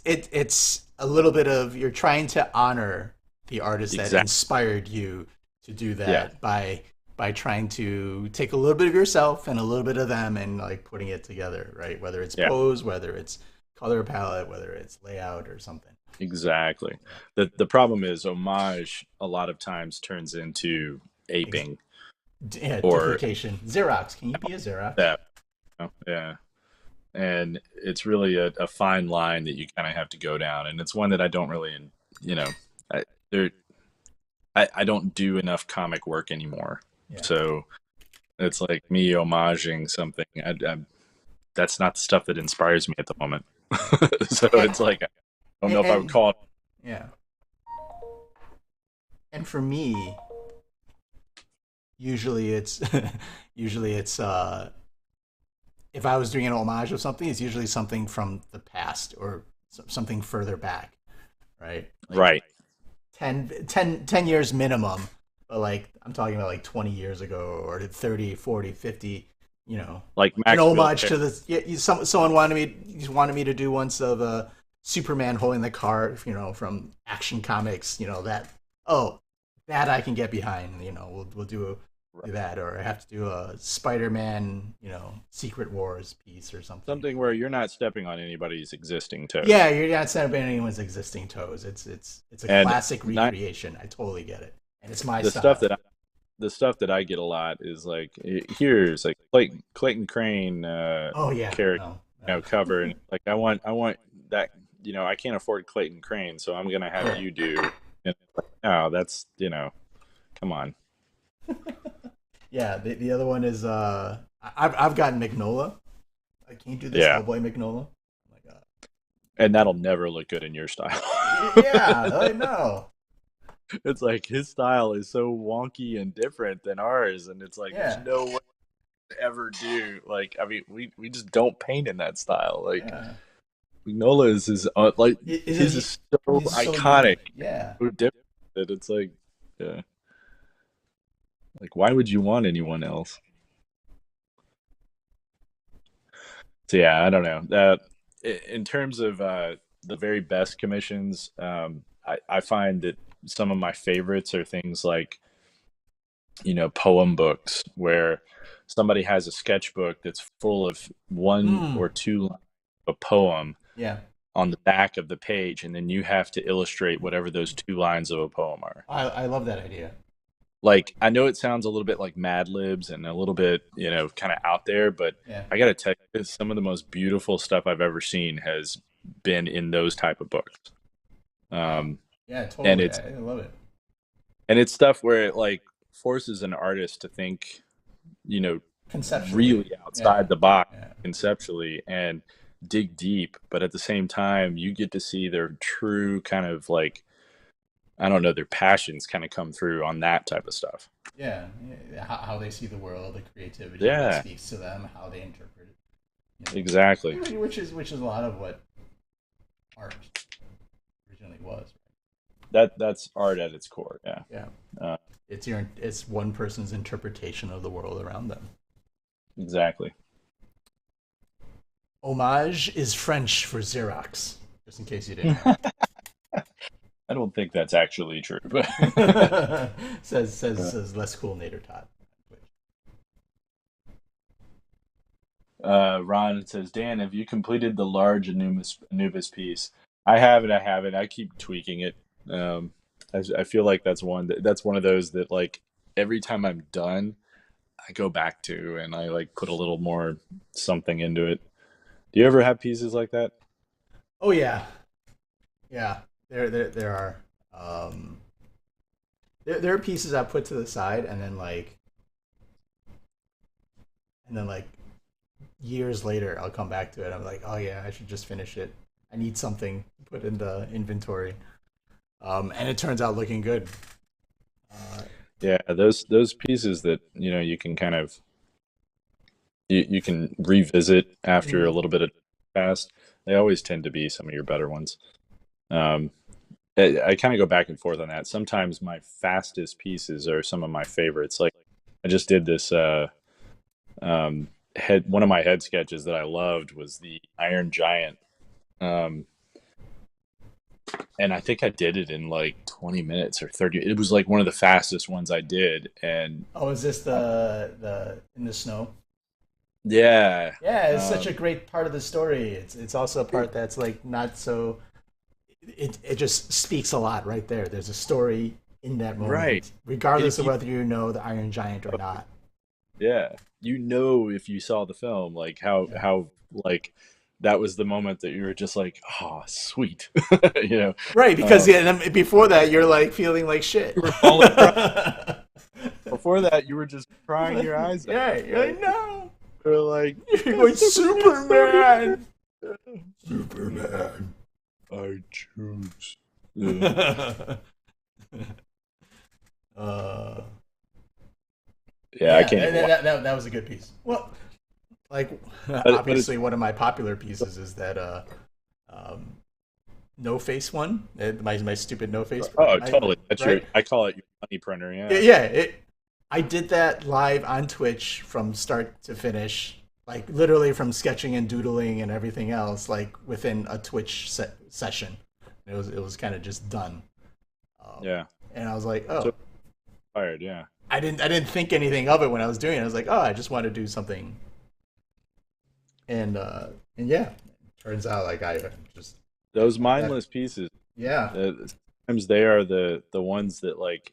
an It's a little bit of you're trying to honor the artist that exact. inspired you to do Yeah, that by trying to take a little bit of yourself and a little bit of them and like putting it together, right? Whether it's yeah, pose, whether it's color palette, whether it's layout or something. exactly. Yeah. The problem is homage a lot of times turns into Ex- aping yeah, or duplication. Xerox. Can you be a Xerox? that. Yeah, and it's really a fine line that you kind of have to go down, and it's one that I don't really, you know, I, there I don't do enough comic work anymore. Yeah. So it's like me homaging something. That's not the stuff that inspires me at the moment. So And, it's like I don't know if I would and call it. yeah. And for me, usually it's usually it's if I was doing an homage of something, it's usually something from the past or something further back, right? Like Right. 10 years minimum, but like I'm talking about like 20 years ago or 30, 40, 50, you know, Like an Maxfield homage to the yeah, someone wanted me to do once of Superman holding the car, from Action Comics, that oh that I can get behind, we'll do that, or I have to do a Spider-Man, Secret Wars piece or something. something where you're not stepping on anybody's existing toes. Yeah, you're not stepping on anyone's existing toes. It's a And classic not recreation. I totally get it, and it's my the stuff style. that the stuff that I get a lot is like here's like Clayton Crane Oh yeah, character, no, no. cover, and like I want that, I can't afford Clayton Crane, so I'm gonna have Yeah. you do. And it's like, no, that's come on. Yeah, the other one is I've gotten Mignola. Like, can you do this Yeah, Hellboy Mignola? Oh my god. and that'll never look good in your style. Yeah, I know. It's like his style is so wonky and different than ours, and it's like there's Yeah, no way to ever do. Like, I mean, we just don't paint in that style. Like yeah. Mignola is like Is his it? is so He's so iconic, unique. Yeah, so different that it's like, yeah, like why would you want anyone else? So yeah, I don't know. In terms of the very best commissions, I find that some of my favorites are things like, poem books where somebody has a sketchbook that's full of one Mm, or two lines of a poem yeah, on the back of the page, and then you have to illustrate whatever those two lines of a poem are. I love that idea. Like, I know it sounds a little bit like Mad Libs and a little bit, kind of out there, but Yeah, I got to tell you, some of the most beautiful stuff I've ever seen has been in those type of books. wow, Um, yeah, and totally. it's I love it. and it's stuff where it like forces an artist to think, you know, Conceptually, really yeah, outside the box yeah, conceptually and dig deep, but at the same time, you get to see their true kind of like, I don't know, their passions kind of come through on that type of stuff. yeah. Yeah. How they see the world, the creativity that Yeah, speaks to them, how they interpret it. exactly. Which is a lot of what art originally was. That's art at its core. Yeah. Yeah, Uh, it's one person's interpretation of the world around them. exactly. Homage is French for Xerox, just in case you didn't know. I don't think that's actually true, but says less cool Nader Tot. Ron says, Dan, have you completed the large Anubis piece? I haven't. I haven't. I keep tweaking it. I feel like that's one of those that like every time I'm done, I go back to and I like put a little more something into it. Do you ever have pieces like that? Oh yeah, yeah. There are there are pieces I put to the side and then like years later I'll come back to it. I'm like, oh yeah, I should just finish it. I need something to put in the inventory. And it turns out looking good. Uh, Yeah, those pieces that you can kind of you can revisit after a mhm. little bit of past. They always tend to be some of your better ones. Um, I kind of go back and forth on that. Sometimes my fastest pieces are some of my favorites. Like I just did this head one of my head sketches that I loved was the Iron Giant. Um, and I think I did it in like 20 minutes or 30. It was like one of the fastest ones I did. And Oh, is this the in the snow? yeah, Yeah, it's such a um, great part of the story. It's also a it- part that's like not so. It just speaks a lot right there. There's a story in that right. moment, And regardless if of you, whether you know the Iron Giant or not. yeah, if you saw the film, like Yeah. how like that was the moment that you were just like, oh, sweet, you know. Right, because Um, yeah, and then before that, you're like feeling like shit. you were falling cry. Before that, you were just crying your eyes out. Yeah, you're like, no, You were like, you're "Yeah, going Superman's so good." Superman. Superman, I choose. Yeah. uh, Yeah, I yeah, can't even watch. that was a good piece. Well, like But it's obviously one of my popular pieces is that um, no face one. My stupid no face. oh, My, totally. That's your. right? I call it your money printer. Yeah, Yeah. yeah. I did that live on Twitch from start to finish, like literally from sketching and doodling and everything else, like within a Twitch session. It was kind of just done, um, Yeah. and I was like, So oh, fired. Yeah. I didn't think anything of it when I was doing it. I was like, oh, I just want to do something, and yeah, turns out like I just Those that mindless pieces. yeah. Sometimes they are the ones that like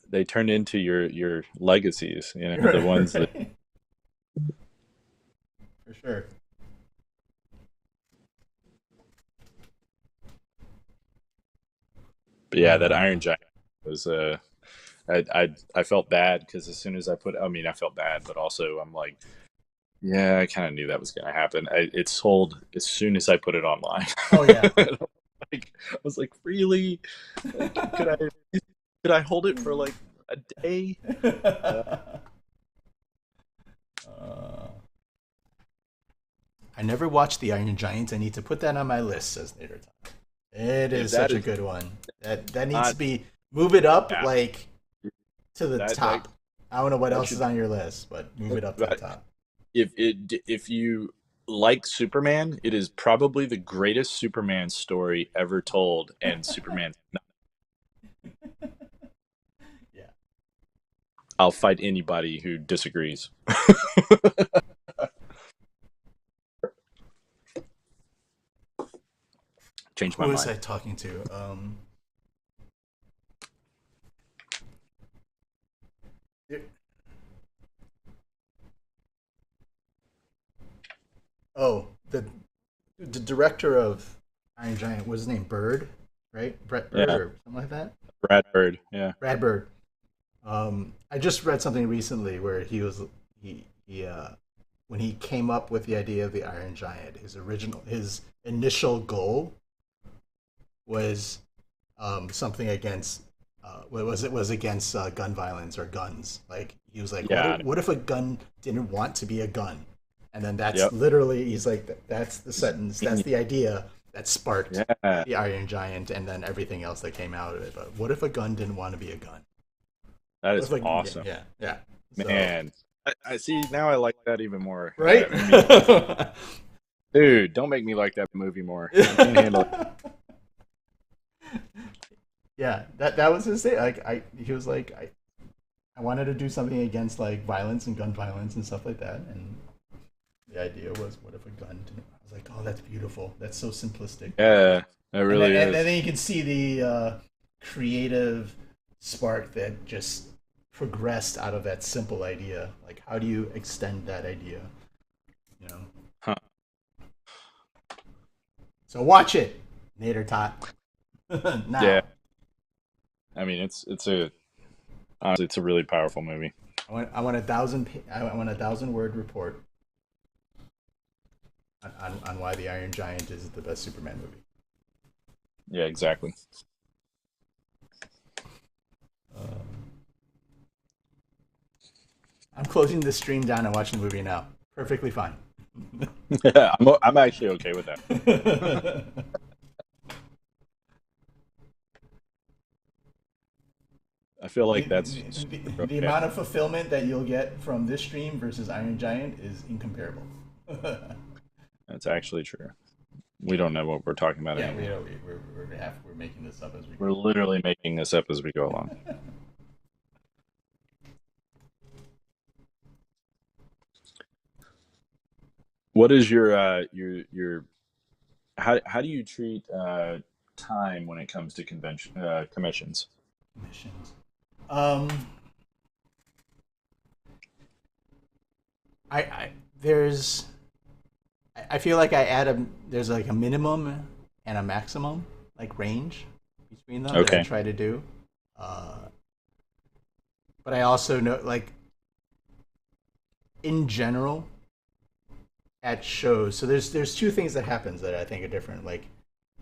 they turn into your legacies. The ones that. Right, for sure. But yeah, that Iron Giant was I felt bad because as soon as I mean, I felt bad, but also I'm like, yeah, I kind of knew that was gonna happen. It sold as soon as I put it online. Oh yeah. I was like, really? Like, could I hold it for like a day? Uh, uh, I never watched The Iron Giant. I need to put that on my list, says Nader. It if is that such a is good one. That needs to not be move it up yeah, like to the that top. I don't know what that else is should. on your list, but move it up to the top. If you like Superman, it is probably the greatest Superman story ever told, and Superman's not. I'll fight anybody who disagrees. Change Who my was mind. I talking to? There- oh, the director of Iron Giant was his name Bird, right? Brett Bird Yeah, or something like that. Brad Bird. Yeah, Brad Bird. I just read something recently where he when he came up with the idea of the Iron Giant, his initial goal was something against was against gun violence or guns. Like he was like, yeah, what if a gun didn't want to be a gun? And then that's yep. literally he's like that's the sentence, that's the idea that sparked Yeah, the Iron Giant, and then everything else that came out of it. But what if a gun didn't want to be a gun? that What is if a yeah awesome, yeah yeah. So man. I see now. I like that even more. right. Dude, don't make me like that movie more. I can't handle it. Yeah, that was his thing. Like he was like I wanted to do something against like violence and gun violence and stuff like that, and the idea was, what if a gun didn't? I was like, oh, that's beautiful. That's so simplistic. Yeah, it And then, really and is. then you can see the creative spark that just progressed out of that simple idea. Like, how do you extend that idea? You know. Huh. So watch it, Nader Tot. Yeah, Now, I mean, it's a honestly, it's a really powerful movie. I want I want 1,000 word report on why the Iron Giant is the best Superman movie. Yeah, exactly. Um, I'm closing the stream down and watching the movie now. Perfectly fine. Yeah, I'm actually okay with that. I feel the, like that's the okay. amount of fulfillment that you'll get from this stream versus Iron Giant is incomparable. That's actually true. We don't know what we're talking about Yeah, anymore. we're making this up as we We're go. literally making this up as we go along. What is your how do you treat time when it comes to convention commissions? Missions. Um, I there's I feel like there's like a minimum and a maximum like range between them that I Okay. try to do. Uh, but I also know like in general at shows. So there's two things that happens that I think are different. Like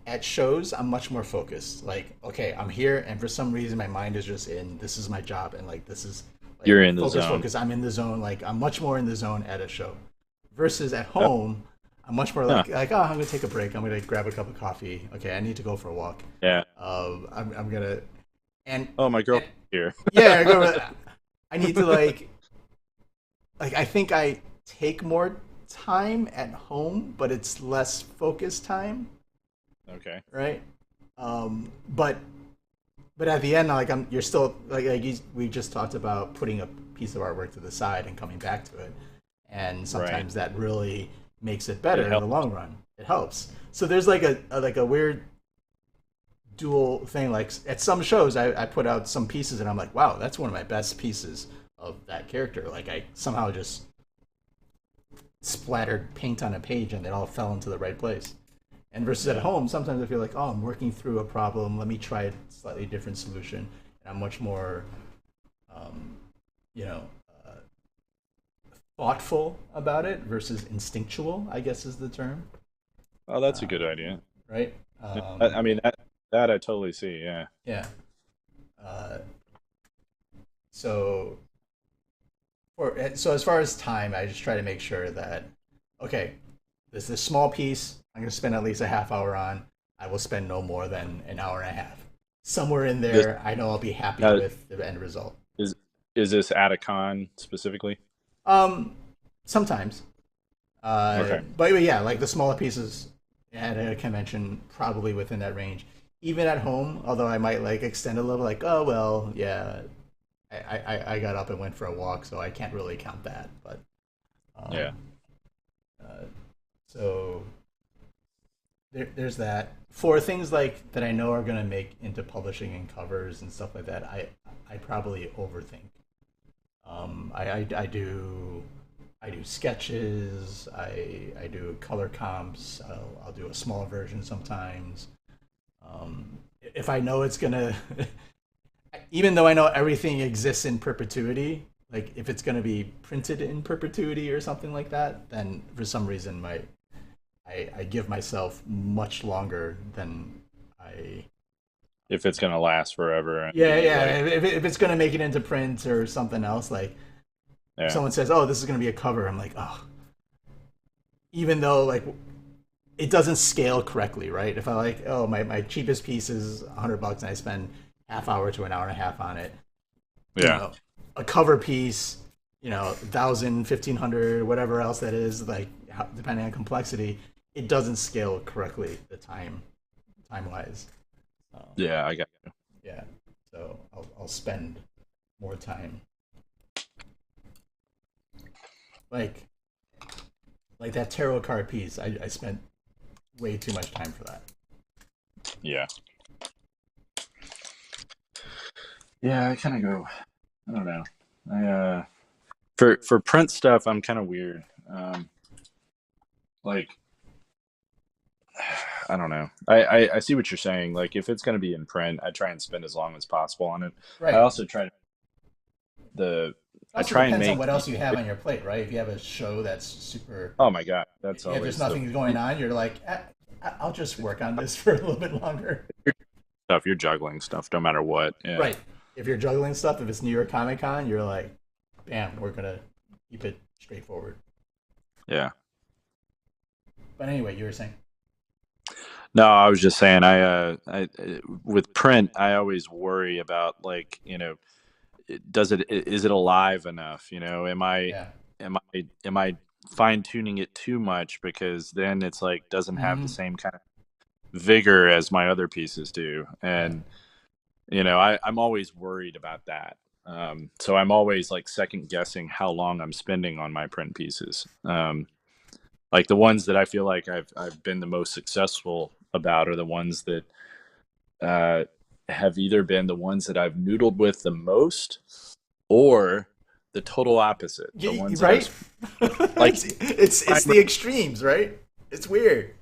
at shows, I'm much more focused. Like okay, I'm here, and for some reason my mind is just in this is my job, and like this is like You're in the focus, zone. focus. I'm in the zone. Like I'm much more in the zone at a show versus at Oh, home. I'm much more huh. like oh I'm gonna take a break. I'm gonna grab a cup of coffee. Okay, I need to go for a walk. Yeah. I'm gonna and, Oh, my girl and here. yeah, I need to like I think I take more time at home, but it's less focused time, Okay. right? But at the end, like you're still we just talked about putting a piece of artwork to the side and coming back to it, and Right. sometimes that really makes it It better in the helps. long run. It helps. So there's like a weird dual thing. Like at some shows, I put out some pieces, and I'm like, wow, that's one of my best pieces of that character. Like I somehow just splattered paint on a page, and it all fell into the right place. And versus at Yeah. home, sometimes I feel like, oh, I'm working through a problem. Let me try a slightly different solution. And I'm much more, um, you know, thoughtful about it versus instinctual, I guess is the term. Oh, that's a Uh, good idea. right? Yeah, I mean that I totally see. Yeah. Yeah. Uh, so, so as far as time, I just try to make sure that, okay, this small piece I'm going to spend at least a half hour on. I will spend no more than an hour and a half. Somewhere in This there, I know I'll be happy uh, with the end result. is is this at a con specifically? Um, sometimes, Okay. but yeah, like the smaller pieces at a convention, probably within that range. Even at home, although I might like extend a little, like, oh well, yeah, I got up and went for a walk, so I can't really count that. But Yeah. um, uh, so there's that. For things like that I know are going to make into publishing and covers and stuff like that, I probably overthink. I do sketches. I do color comps. I'll do a small version sometimes. If I know it's gonna, even though I know everything exists in perpetuity, like if it's gonna be printed in perpetuity or something like that, then for some reason I give myself much longer than I. If it's gonna last forever, and Yeah, be yeah. like, If it's gonna make it into print or something else, like if yeah, someone says, "Oh, this is gonna be a cover," I'm like, "Oh," even though like it doesn't scale correctly, right? If I like, oh, my cheapest piece is $100 and I spend half hour to an hour and a half on it, you yeah, know, a cover piece, 1,000, 1,500, whatever else that is, like depending on complexity, it doesn't scale correctly the time wise. Um, yeah. I got you. yeah, so I'll spend more time. Like like that tarot card piece, I spent way too much time for that. Yeah, yeah. I kind of go. I don't know. I for print stuff, I'm kind of weird. Like I don't know. I see what you're saying. Like if it's gonna be in print, I try and spend as long as possible on it. I Right. also try to the It I also try and depends on make what the else you have on your plate, right? If you have a show that's super, oh my god, that's if there's always the nothing going on, you're like, I'll just work on this for a little bit longer. stuff. You're juggling stuff no matter what. Yeah, Right. If you're juggling stuff, if it's New York Comic Con, you're like, bam, we're gonna keep it straightforward. yeah. But anyway, you were saying, No, I was just saying. With print, I always worry about like is it alive enough? yeah, Am I fine tuning it too much because then it's like doesn't have the mm-hmm. same kind of vigor as my other pieces do, Yeah, and I'm always worried about that. So I'm always like second guessing how long I'm spending on my print pieces. Like the ones that I feel like I've been the most successful about are the ones that uh, have either been the ones that I've noodled with the most or the total opposite. The ones that right. like It's I'm the extremes, right? It's weird.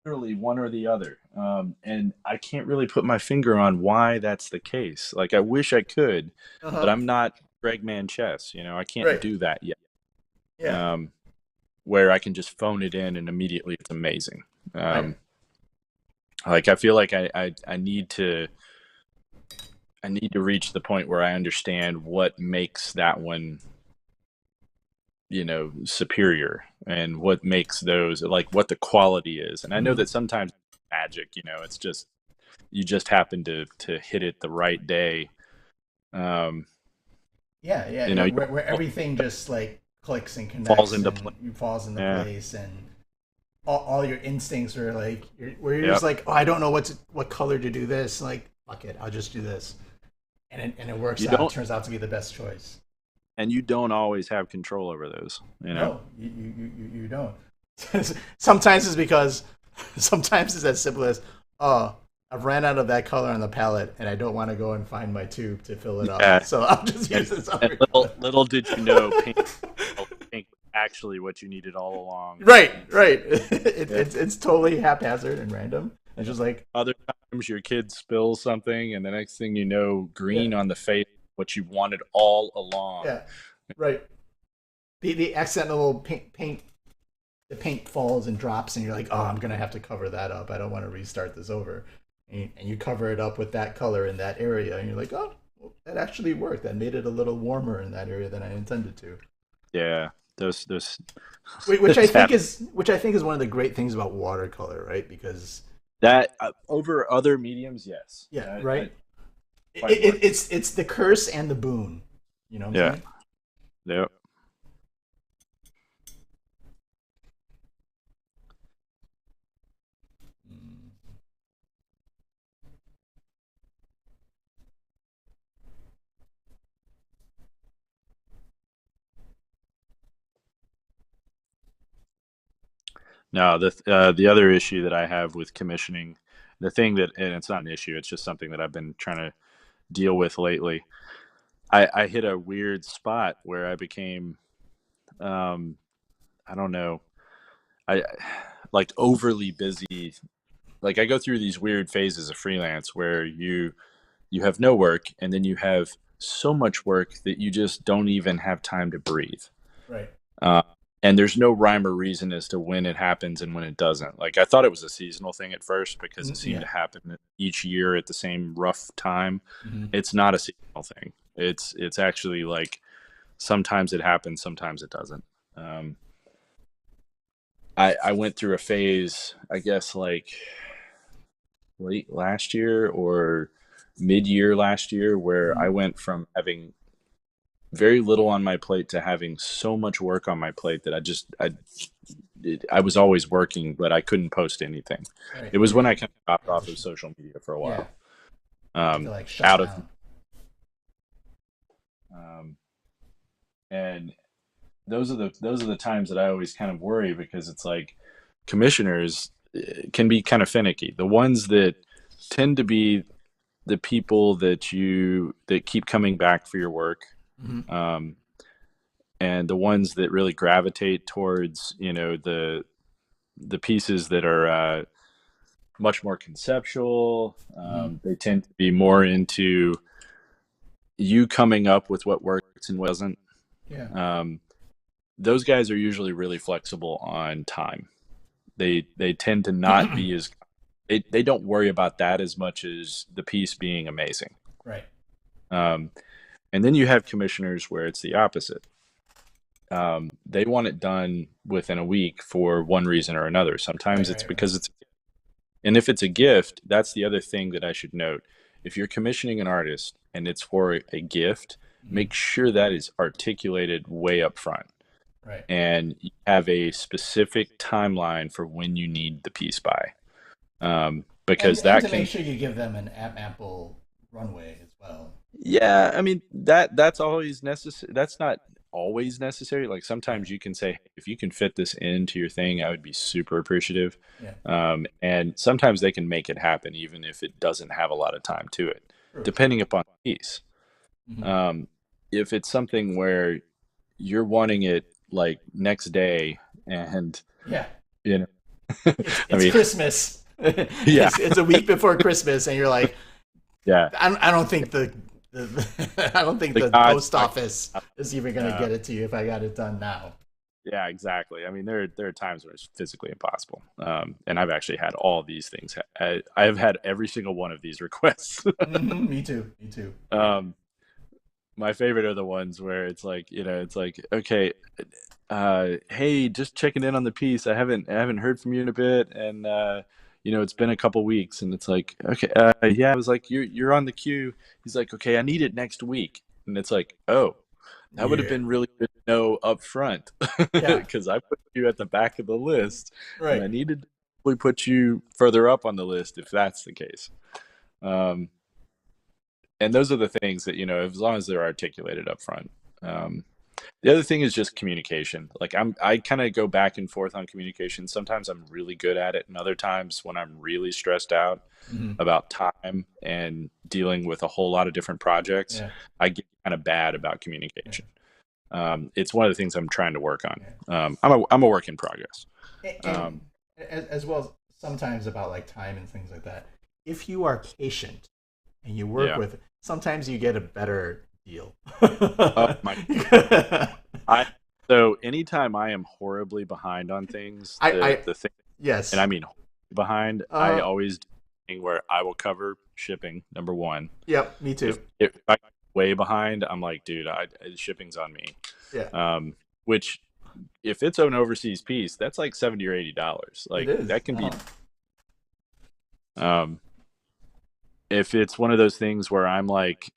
literally one or the other. And I can't really put my finger on why that's the case. Like I wish I could, Uh but huh. I'm not Greg Manchess. I can't Right. do that yet. Yeah. Um, where I can just phone it in and immediately it's amazing. Right. Um, like I feel like I need to reach the point where I understand what makes that one, superior and what makes those like what the quality is. And I know Mm-hmm. that sometimes magic, it's just you just happen to hit it the right day. Um, Yeah, yeah, you where everything just like clicks and falls connects into and place. falls into Yeah. place, and all your instincts are like, where you're just Yep. like, oh, I don't know what color to do this. Like, fuck it, I'll just do this, and it works You out. It don't turns out to be the best choice. and you don't always have control over those. No, you don't. Sometimes it's because sometimes it's as simple as, oh, I've ran out of that color on the palette, and I don't want to go and find my tube to fill it up, Yeah. so I'll just And, use this and other little color. little did you know pink was actually what you needed all along. Right, right. Yeah. It's totally haphazard and random. It's just like, Other times your kid spills something and the next thing you know, yeah, green on the face, what you wanted all along. yeah, right. The accidental paint, the paint falls and drops, and you're like, oh, I'm gonna have to cover that up. I don't want to restart this over, and you cover it up with that color in that area, and you're like, oh, well, that actually worked. That made it a little warmer in that area than I intended to. Yeah. Those Which I those think happen. is one of the great things about watercolor, right? Because That over other mediums, yes. yeah, That right. quite works. It's the curse and the boon. You know what I'm Yeah. saying? Yep. Mm. No, the other issue that I have with commissioning, the thing that, and it's not an issue, it's just something that I've been trying to deal with lately. I hit a weird spot where I became, um, I don't know, I like overly busy. Like I go through these weird phases of freelance where you have no work and then you have so much work that you just don't even have time to breathe. Right. Uh, and there's no rhyme or reason as to when it happens and when it doesn't. Like I thought it was a seasonal thing at first because it seemed Yeah. to happen each year at the same rough time. Hmm. It's not a seasonal thing. It's actually like sometimes it happens, sometimes it doesn't. Um, I went through a phase, I guess like late last year or mid year last year, where I Hmm. went from having very little on my plate to having so much work on my plate that I was always working, but I couldn't post anything. Right. It was when You I kind of dropped off of transition. social media for a Yeah. while, You have to like shut out of, down. um, and those are the times that I always kind of worry because it's like commissioners can be kind of finicky. The ones that tend to be the people that keep coming back for your work, Hmm. um, and the ones that really gravitate towards the pieces that are much more conceptual. Hmm. They tend to be more into you coming up with what works and what doesn't. Yeah. Um, those guys are usually really flexible on time. They tend to not be as they don't worry about that as much as the piece being amazing. Right. Um, and then you have commissioners where it's the opposite. They want it done within a week for one reason or another. Right. Sometimes it's Right. Right. because it's, and if it's a gift, that's the other thing that I should note. If you're commissioning an artist and it's for a gift, Hmm. make sure that is articulated way up front Right. and you have a specific timeline for when you need the piece by. And Because and that to make can, sure you give them an ample runway as well. yeah, I mean that's always necessary. That's not always necessary. Like Yeah. sometimes you can say, hey, if you can fit this into your thing, I would be super appreciative. Yeah. And sometimes they can make it happen even if it doesn't have a lot of time to it, True. depending upon the piece. Hmm. Um, if it's something where you're wanting it like next day, and Yeah. you know, I It's mean, Christmas. yeah, It's a week before Christmas, and you're like, yeah, I don't think the I don't think the the gods, post office is even gonna uh, get it to you if I got it done now. yeah, exactly. I mean, there are times where it's physically impossible, and I've actually had all these things. I've had every single one of these requests. Hmm. Me too. Me too. um, my favorite are the ones where it's like, it's like, okay, hey, just checking in on the piece. I haven't heard from you in a bit, and it's been a couple weeks, and it's like, okay, yeah. I was like, you're on the queue. He's like, okay, I need it next week, and it's like, oh, that would have Yeah. been really good to know up front Yeah. because I put you at the back of the list, and Right. I needed to probably put you further up on the list if that's the case. Um, and those are the things that as long as they're articulated up front. um, the other thing is just communication. Like I kind of go back and forth on communication. Sometimes I'm really good at it, and other times when I'm really stressed out Hmm. about time and dealing with a whole lot of different projects, Yeah. I get kind of bad about Yeah. communication. It's one of the things I'm trying to work on. Yeah. I'm a work in progress. And Um, as well as sometimes about like time and things like that. If you are patient and you work yeah. with, sometimes you get a better deal. Oh my. I so anytime I am horribly behind on things, I the thing, and yes. I mean behind, I Uh, always do a thing where I will cover shipping, number one. yep, me If too. if I get way behind, I'm like, dude, shipping's on me. Yeah, Which if it's an overseas piece, that's like $70 or $80. it Like is. that can be. Um, if it's one of those things where I'm like,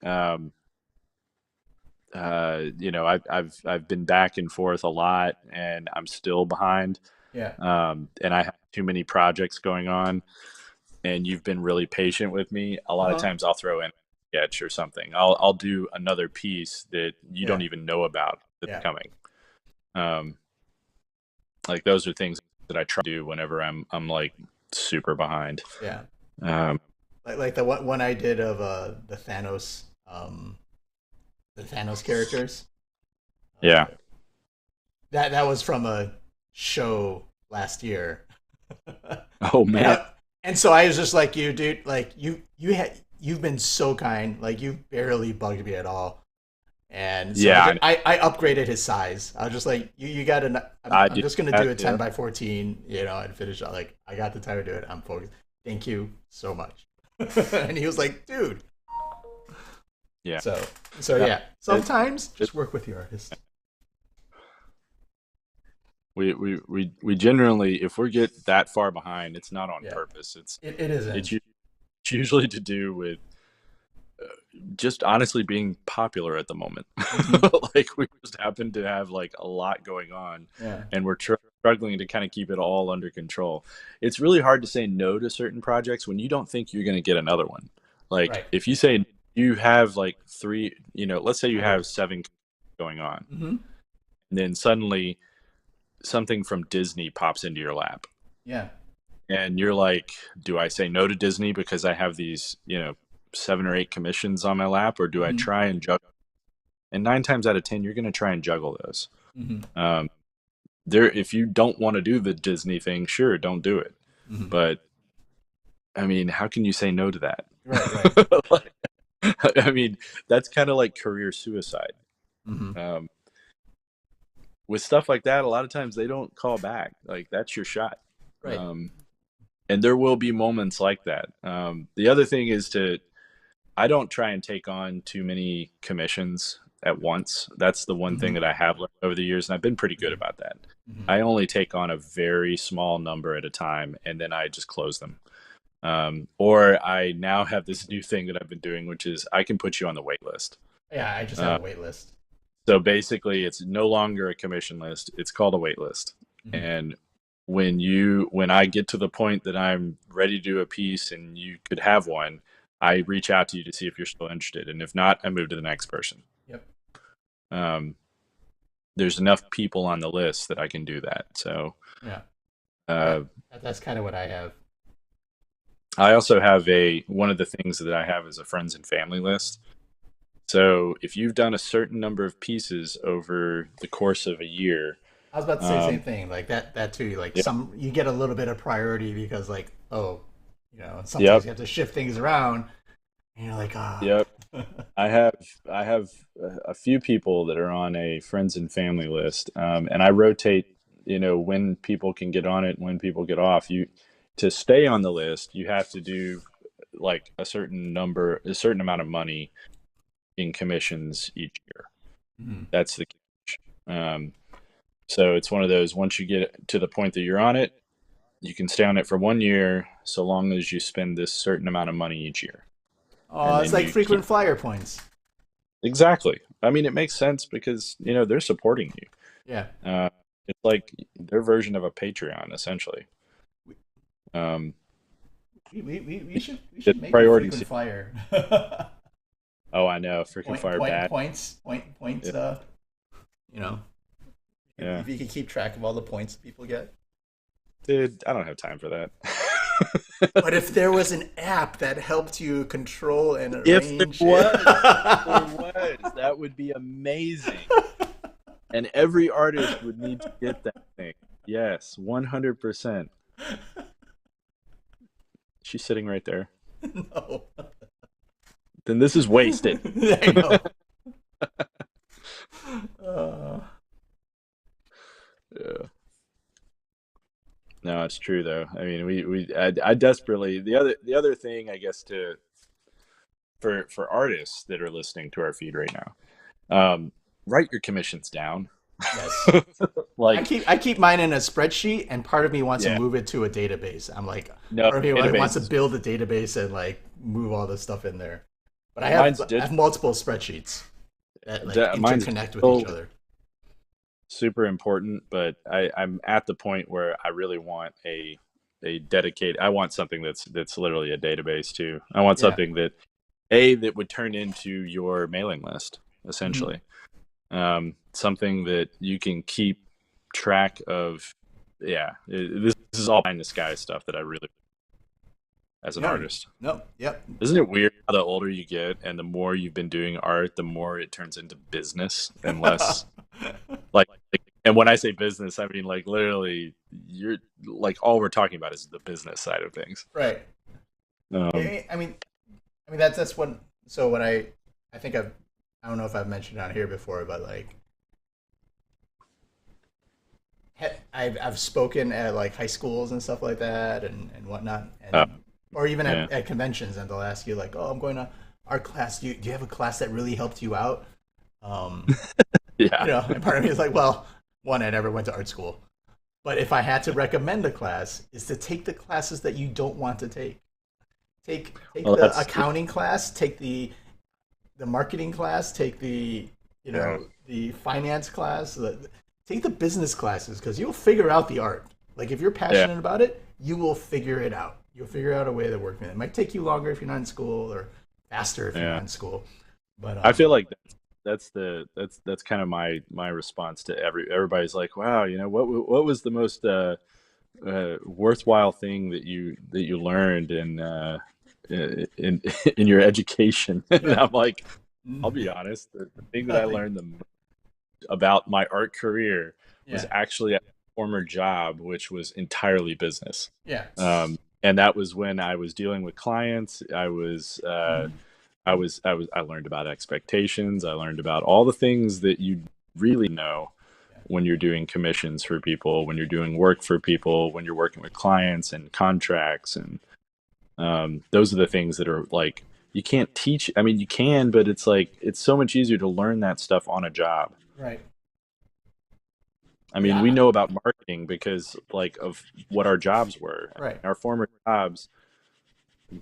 I've been back and forth a lot, and I'm still behind, Yeah. and I have too many projects going on, and you've been really patient with me. A lot of Uh-huh. times, I'll throw in a sketch or something. I'll do another piece that you don't Yeah. even know about that's Yeah. coming. Um, like those are things that I try to do whenever I'm like super behind. Yeah. Um, Like the one I did of the Thanos characters. yeah. Uh, that was from a show last year. Oh and man. and so I was just like you, dude. Like you've been so kind. Like you barely bugged me at all. And so Yeah, I upgraded his size. I was just like, you got to. I I'm do just gonna do that. a 10 Yeah. by 14, and finish. Like I got the time to do it. I'm focused. Thank you so much. And he was like, dude. Yeah. So Yeah. yeah. Sometimes It, just work with your artist. we generally, if we get that far behind, it's not on Yeah. purpose. It It's isn't. it's usually to do with just honestly being popular at the moment. Hmm. Like we just happen to have like a lot going on, Yeah. and we're struggling to kind of keep it all under control. It's really hard to say no to certain projects when you don't think you're going to get another one. Like Right. if you say you have like three, let's say you I do. have seven going on, Hmm. and then suddenly something from Disney pops into your lap. Yeah. And you're like, do I say no to Disney because I have these, 7 or 8 commissions on my lap, or do I Hmm. try and juggle? And 9 times out of 10, you're going to try and juggle those. Hmm. Um, if you don't want to do the Disney thing, sure, don't do it. Hmm. But I mean, how can you say no to that? Right. Right. Like, I mean, that's kind of like career suicide. Hmm. Um, with stuff like that, a lot of times they don't call back. Like that's your shot. Right. Um, and there will be moments like that. The other thing is I don't try and take on too many commissions at once. That's the one thing Hmm. that I have learned over the years, and I've been pretty good about that. Hmm. I only take on a very small number at a time, and then I just close them. Or I now have this new thing that I've been doing, which is I can put you on the wait list. Yeah. I just have Uh, a wait list. so basically, it's no longer a commission list; it's called a wait list. Hmm. And when I get to the point that I'm ready to do a piece and you could have one, I reach out to you to see if you're still interested, and if not, I move to the next person. Yep. Um, there's enough people on the list that I can do that. So Yeah. uh, That, that's kind of what I have. I also have one of the things that I have is a friends and family list. So if you've done a certain number of pieces over the course of a year, I was about to say the same um, thing. Like that too. Like yeah, some you get a little bit of priority because like sometimes yep, you have to shift things around, and you're like ah. yep. I have a few people that are on a friends and family list, and I rotate. When people can get on it, when people get off. You To stay on the list, you have to do like a certain amount of money in commissions each year. Mhm. That's the catch. So it's one of those. Once you get to the point that you're on it, you can stay on it for 1 year, so long as you spend this certain amount of money each year, Oh, and it's then like you keep. frequent flyer points. Exactly. I mean, it makes sense because they're supporting you. Yeah. It's like their version of a Patreon, essentially. We, Um, we should it's make a priorities. frequent flyer. Oh, I know, freaking fire bad. Points. Yeah, You know, yeah, if you could keep track of all the points people get. dude, I don't have time for that. But if there was an app that helped you control and If there arrange it. was, if there was, that would be amazing. And every artist would need to get that thing. Yes, 100%. She's sitting right there. No. Then this is wasted. I know. Uh, Yeah. No, it's true though. I mean, I desperately the other thing I guess for artists that are listening to our feed right now, write your commissions down. yes. I Like, keep mine in a spreadsheet, and part of me wants to yeah, move it to a database. I'm like, no part of me wants to databases. build a database and like move all this stuff in there. But Mine's I have multiple spreadsheets that like mine's interconnect with each still other. super important, but I'm at the point where I really want a dedicated. I want something that's literally a database too. I want Yeah. something that would turn into your mailing list Hmm. essentially. Something that you can keep track of yeah, this is all behind the sky stuff that I really, as an Yeah. artist. No. Yep. Isn't it weird how the older you get and the more you've been doing art, the more it turns into business and less like and when I say business, I mean like literally you're like all we're talking about is the business side of things. Right. Um, I mean that's what. So when I think I don't know if I've mentioned it on here before, but like I've spoken at like high schools and stuff like that and whatnot, uh, and or even yeah, at conventions, and they'll ask you like, "Oh, I'm going to art class. Do you have a class that really helped you out?" Um, yeah, and part of me is like, well, one, I never went to art school, but if I had to recommend a class, is to take the classes that you don't want to take. Take well the that's accounting class, take the marketing class, take the yeah, the finance class, take the business classes because you'll figure out the art. Like if you're yeah, passionate about it, you will figure it out. You'll figure out a way to work with it. It might take you longer if you're not in school, or faster if you're not yeah. in school. But I feel like that's kind of my response to everybody's like, wow, what was the most worthwhile thing that you learned in in your education? And yeah, I'm like, I'll be honest, the thing that I nothing. learned about my art career was Yeah, actually a former job, which was entirely business. yeah, And that was when I was dealing with clients. mhm, I learned about expectations. I learned about all the things that you really know yeah, when you're doing commissions for people, when you're doing work for people, when you're working with clients and contracts, and those are the things that are like you can't teach. I mean, you can, but it's like it's so much easier to learn that stuff on a job. right. I mean, we Yeah, know about marketing because like of what our jobs were. right. Our former jobs,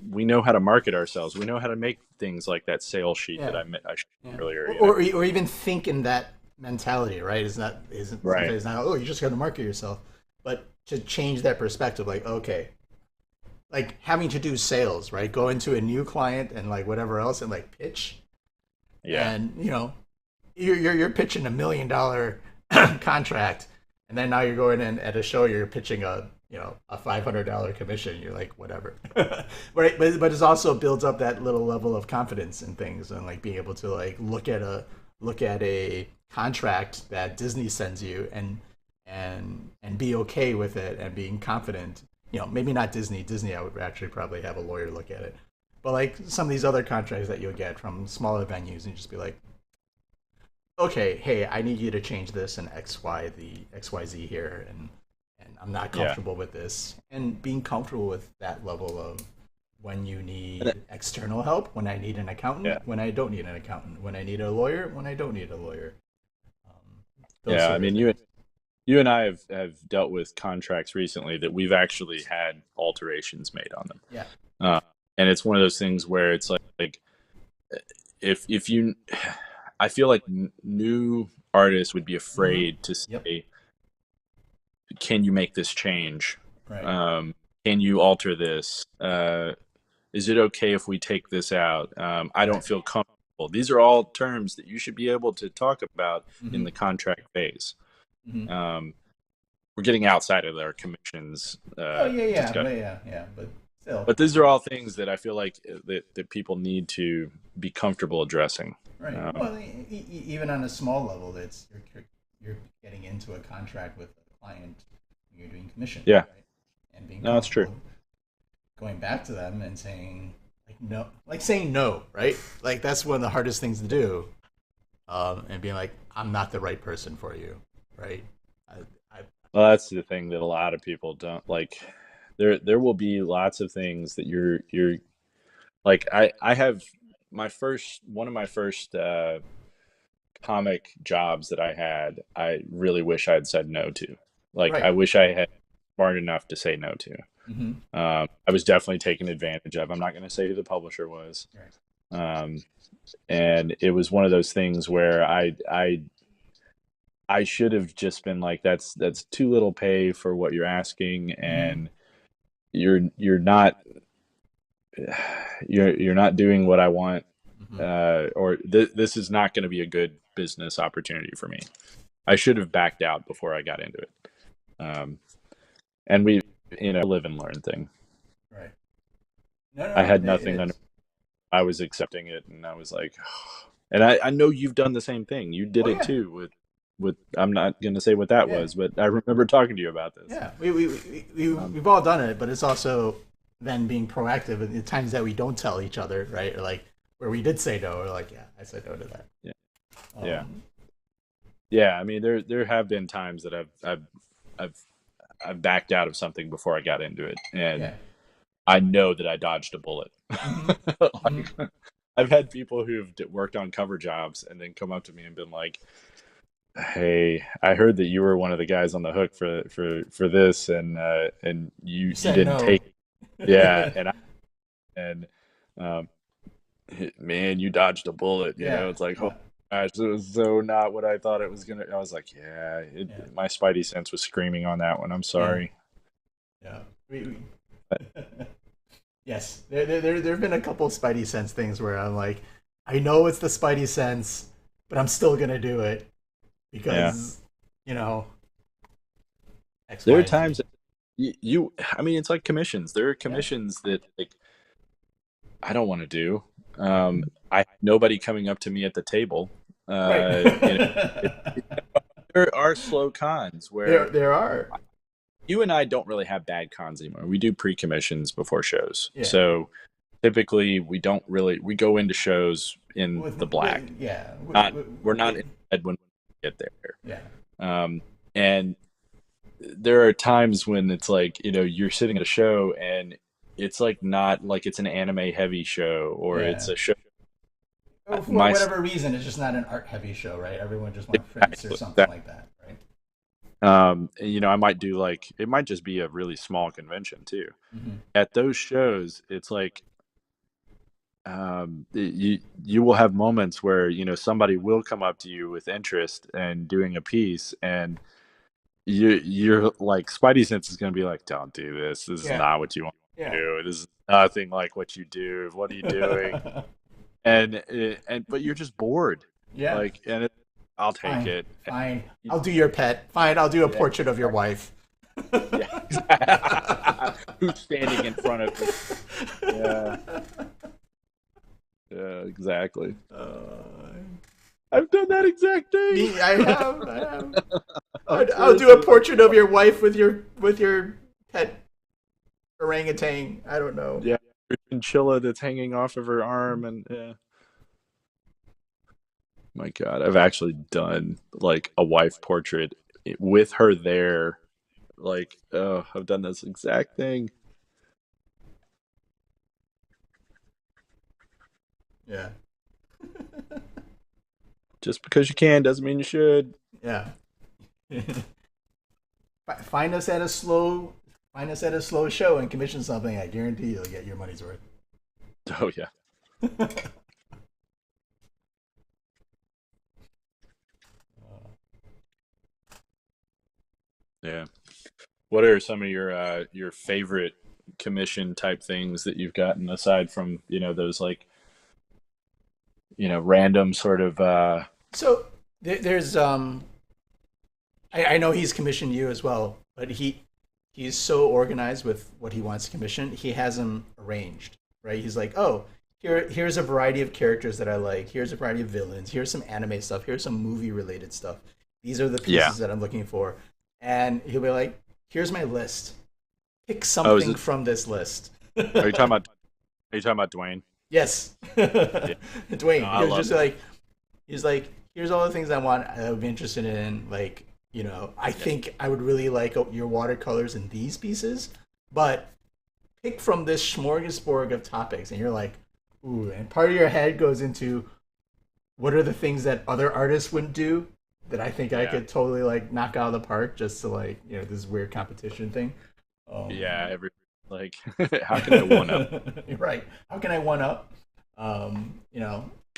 we know how to market ourselves. We know how to make things like that sales sheet that Yeah, I showed yeah. earlier. Or even think in that mentality, right? Isn't Right. sometimes not, oh, you just got to market yourself, but to change that perspective, like, okay, like having to do sales, right? Go into a new client and like whatever else and like pitch, Yeah. and you're pitching $1 million contract, and then now you're going in at a show, you're pitching a $500 commission. You're like, whatever, right? But it also builds up that little level of confidence in things, and like being able to like look at a contract that Disney sends you, and be okay with it, and being confident. Maybe not Disney. Disney, I would actually probably have a lawyer look at it, but like some of these other contracts that you'll get from smaller venues, and just be like, okay, hey, I need you to change this and XYZ here, and I'm not Yeah. comfortable with this, and being comfortable with that level of when you And need external help, when I need an accountant, yeah. when I don't need an accountant, when I need a lawyer, when I don't need a lawyer, those Yeah. I sort of mean, things. you and I have dealt with contracts recently that we've actually had alterations made on them. Yeah. Uh, and it's one of those things where it's like if you, I feel like new artists would be Mm-hmm. afraid to Yep. say, "Can you make this change? Right. Um, can you alter this? Is it okay if we take this out? I don't Right. feel comfortable." These are all terms that you should be able to talk about in Mm-hmm. the contract phase. Mm-hmm. Um, we're getting outside of our commissions Oh yeah, yeah, discussion, but yeah, but still, but these are all things that I feel like that people need to be comfortable addressing. right. Um, Well, even on a small level, that's you're getting into a contract with a client. You're doing commissions, yeah, right? And being no, that's true. comfortable going back to them and saying saying no, right? Like that's one of the hardest things to do, and being like, I'm not the right person for you, right? I, I, Well, that's the thing that a lot of people don't like. There will be lots of things that you're like. I have my first one of my first comic jobs that I had. I really wish I had said no to. Like I right. wish I had smart enough to say no to. Mm-hmm. I was definitely taken advantage of. I'm not going to say who the publisher was. Right. Um, and it was one of those things where I should have just been like, that's too little pay for what you're asking, Mm-hmm. and you're not you're not doing what I want, Mm-hmm. or this is not going to be a good business opportunity for me. I should have backed out before I got into it. Um, and we, live and learn thing. Right. No, I no, had it nothing under. is. I was accepting it, and I was like, and I know you've done the same thing. You did Oh it yeah, too with. I'm not gonna say what that yeah, was, but I remember talking to you about this. yeah. Um, We've all done it, but it's also then being proactive in the times that we don't tell each other, right? Or like where we did say no, or like, yeah, I said no to that. yeah, yeah, Um, yeah. I mean, there have been times that I've I've backed out of something before I got into it, and yeah. I know that I dodged a bullet. Hmm. Hmm. Like, I've had people who've worked on cover jobs and then come up to me and been like, "Hey, I heard that you were one of the guys on the hook for this, and You you said didn't no. take it." Yeah, and um, man, you dodged a bullet. Yeah, It's like, oh yeah, gosh, it was so not what I thought it was gonna. I was like, yeah, yeah, my spidey sense was screaming on that one. I'm yeah, sorry. yeah. Yes, there have been a couple of Spidey Sense things where I'm like, I know it's the Spidey Sense, but I'm still gonna do it Yeah, because you know X, there Y, are and Z. times I mean, it's like commissions. There are Yeah. commissions that like I don't want to do. Hmm. I nobody coming up to me at the table. Right. It, there are slow cons there where there are. you and I don't really have bad cons anymore. We do pre-commissions before shows, Yeah. so typically we don't really we go into shows in the black. Yeah. Not we're not in bed when we get there. Yeah. And there are times when it's like you're sitting at a show and it's like not like it's an anime heavy show or it's Yeah. a show Oh, for my whatever reason, it's just not an art heavy show, right? Everyone just want prints or exactly something that like that, right? I might do like it might just be a really small convention too. Hmm. At those shows it's like you will have moments where somebody will come up to you with interest and doing a piece, and you're like spidey sense is going to be like, don't do this, this is Yeah. not what you want to Yeah. do, this is nothing like what you do, what are you doing? And but you're just bored, Yeah. like, I'll take Fine. it. Fine. I'll do your pet. Fine. I'll do a Yeah, portrait of your wife. yeah. Who's standing in front of me? Yeah, yeah, exactly. Uh, I've done that exact thing. Me, I have. I have. Up I'll close do a and up portrait of close. your wife with your pet orangutan. I don't know. Yeah, your chinchilla that's hanging off of her arm, and yeah. My God, I've actually done like a wife portrait with her there. Like, oh, I've done this exact thing. Yeah. Just because you can doesn't mean you should. Yeah. Find us at a slow find us at a slow show and commission something. I guarantee you'll get your money's worth. Oh yeah, yeah. What are some of your favorite commission type things that you've gotten aside from those like random sort of So there's I know he's commissioned you as well, but he's so organized with what he wants to commission. He has them arranged, right? He's like, oh, here's a variety of characters that I like. Here's a variety of villains. Here's some anime stuff. Here's some movie related stuff. These are the yeah. pieces that I'm looking for, and he'll be like, here's my list. Pick Oh, is something it? from this list. Are you talking about? Are you talking about Dwayne? Yes, Yeah, no, Dwayne. I He's love just that. like he's like, here's all the things I want. I would be interested in. Like, I Yeah, think I would really like your watercolors in these pieces, but pick from this smorgasbord of topics. And you're like, ooh. And part of your head goes into what are the things that other artists wouldn't do that I think I yeah, could totally like knock out of the park just to like this weird competition thing. yeah. Um, Every like, how can I one up? right. How can I one up?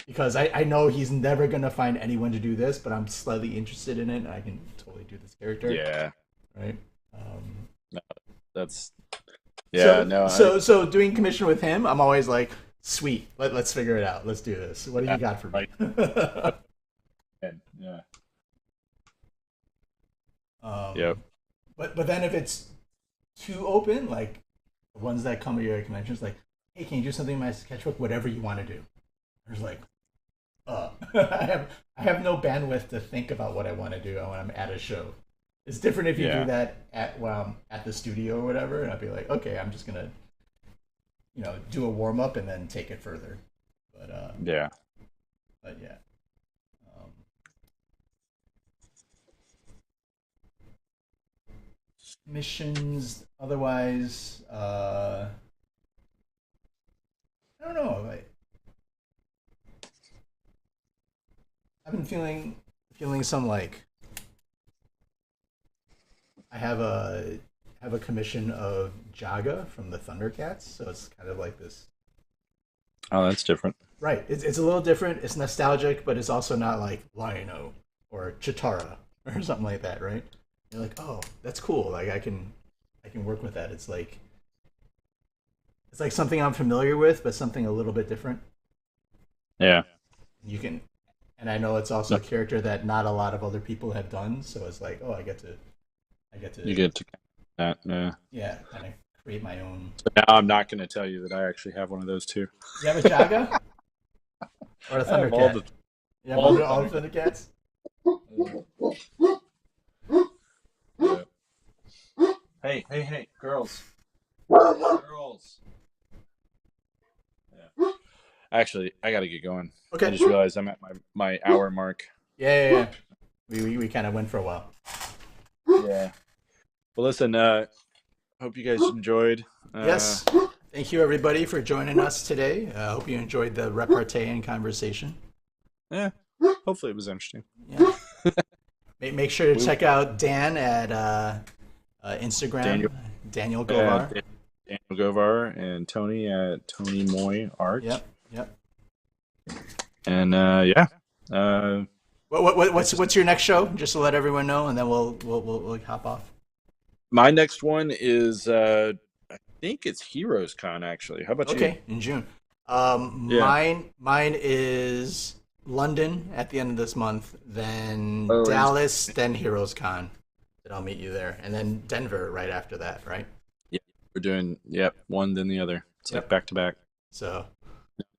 Because I know he's never gonna find anyone to do this, but I'm slightly interested in it, and I can totally do this character, Yeah, right? Um, no, that's yeah. so No, so doing commission with him, I'm always like, sweet, let's figure it out. Let's do this. What do yeah, you got for me? right. Yeah, um, yep. but then if it's too open, like the ones that come at your conventions, like, hey, can you do something in my sketchbook? Whatever you want to do. I was like, I have no bandwidth to think about what I want to do when I'm at a show. It's different if you do Yeah. that at the studio or whatever, and I'd be like, okay, I'm just gonna do a warm up and then take it further. But Yeah. but yeah. Um, Missions otherwise, I don't know. I've been feeling some like I have a commission of Jaga from the Thundercats, so it's kind of like this. Oh, that's different. Right, it's a little different. It's nostalgic, but it's also not like Lion-O or Chitara or something like that, right? You're like, oh, that's cool. Like I can work with that. It's like something I'm familiar with, but something a little bit different. Yeah. You can, and I know it's also a character that not a lot of other people have done. So it's like, oh, I get You to, get to that. Yeah. yeah, kind of create my own. So now I'm not going to tell you that I actually have one of those too. You have a Jaga or a I have all Thundercat? the. You have all the all the Thundercats? Yeah. Hey, girls. Girls. Yeah. Actually, I got to get going. I Okay. just realized I'm at my hour mark. Yeah. We kind of went for a while. Yeah. Well, listen, hope you guys enjoyed. Yes. Thank you, everybody, for joining us today. I hope you enjoyed the repartee and conversation. Yeah. Hopefully it was interesting. Yeah. Make sure to check out Dan at Instagram, Daniel Govar. Daniel Govar and Tony at Tony Moy Art. Yep. And yeah. What's your next show? Just to let everyone know, and then we'll hop off. My next one is I think it's Heroes Con actually. How about you? Okay, in June. Yeah. Mine is London at the end of this month, then Oh, Dallas, then Heroes Con. That I'll meet you there, and then Denver right after that, right? Yeah. We're doing one then the other. It's like Yep. back to back. So,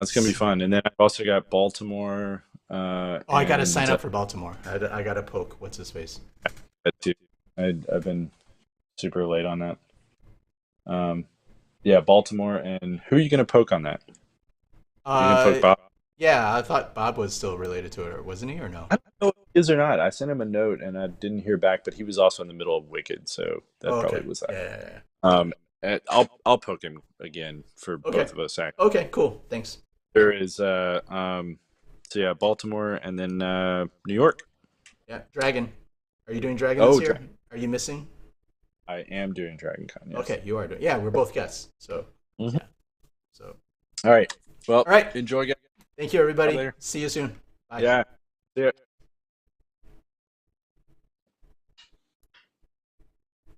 That's gonna be fun. And then I've also got Baltimore. I got to sign up for Baltimore. I got to poke. What's his face? That too. I've been super late on that. Yeah, Baltimore. And who are you gonna poke on that? You gonna poke Bob? Yeah, I thought Bob was still related to it, wasn't he, or no? I don't know if he is or not. I sent him a note and I didn't hear back, but he was also in the middle of Wicked, so that Oh, probably okay. was that. Yeah. And I'll poke him again for Okay. both of us. Actually, Okay, cool. Thanks. there is so yeah, Baltimore and then New York. Yeah, Dragon. Are you doing Dragon Oh, this year? Are you missing? I am doing Dragon Con. Yes. Okay, you are doing. Yeah, we're both guests. So, Mhm. yeah. So, All right. Well, all right. enjoy, guys. Thank you, everybody. Later. See you soon. Bye. Yeah. See ya.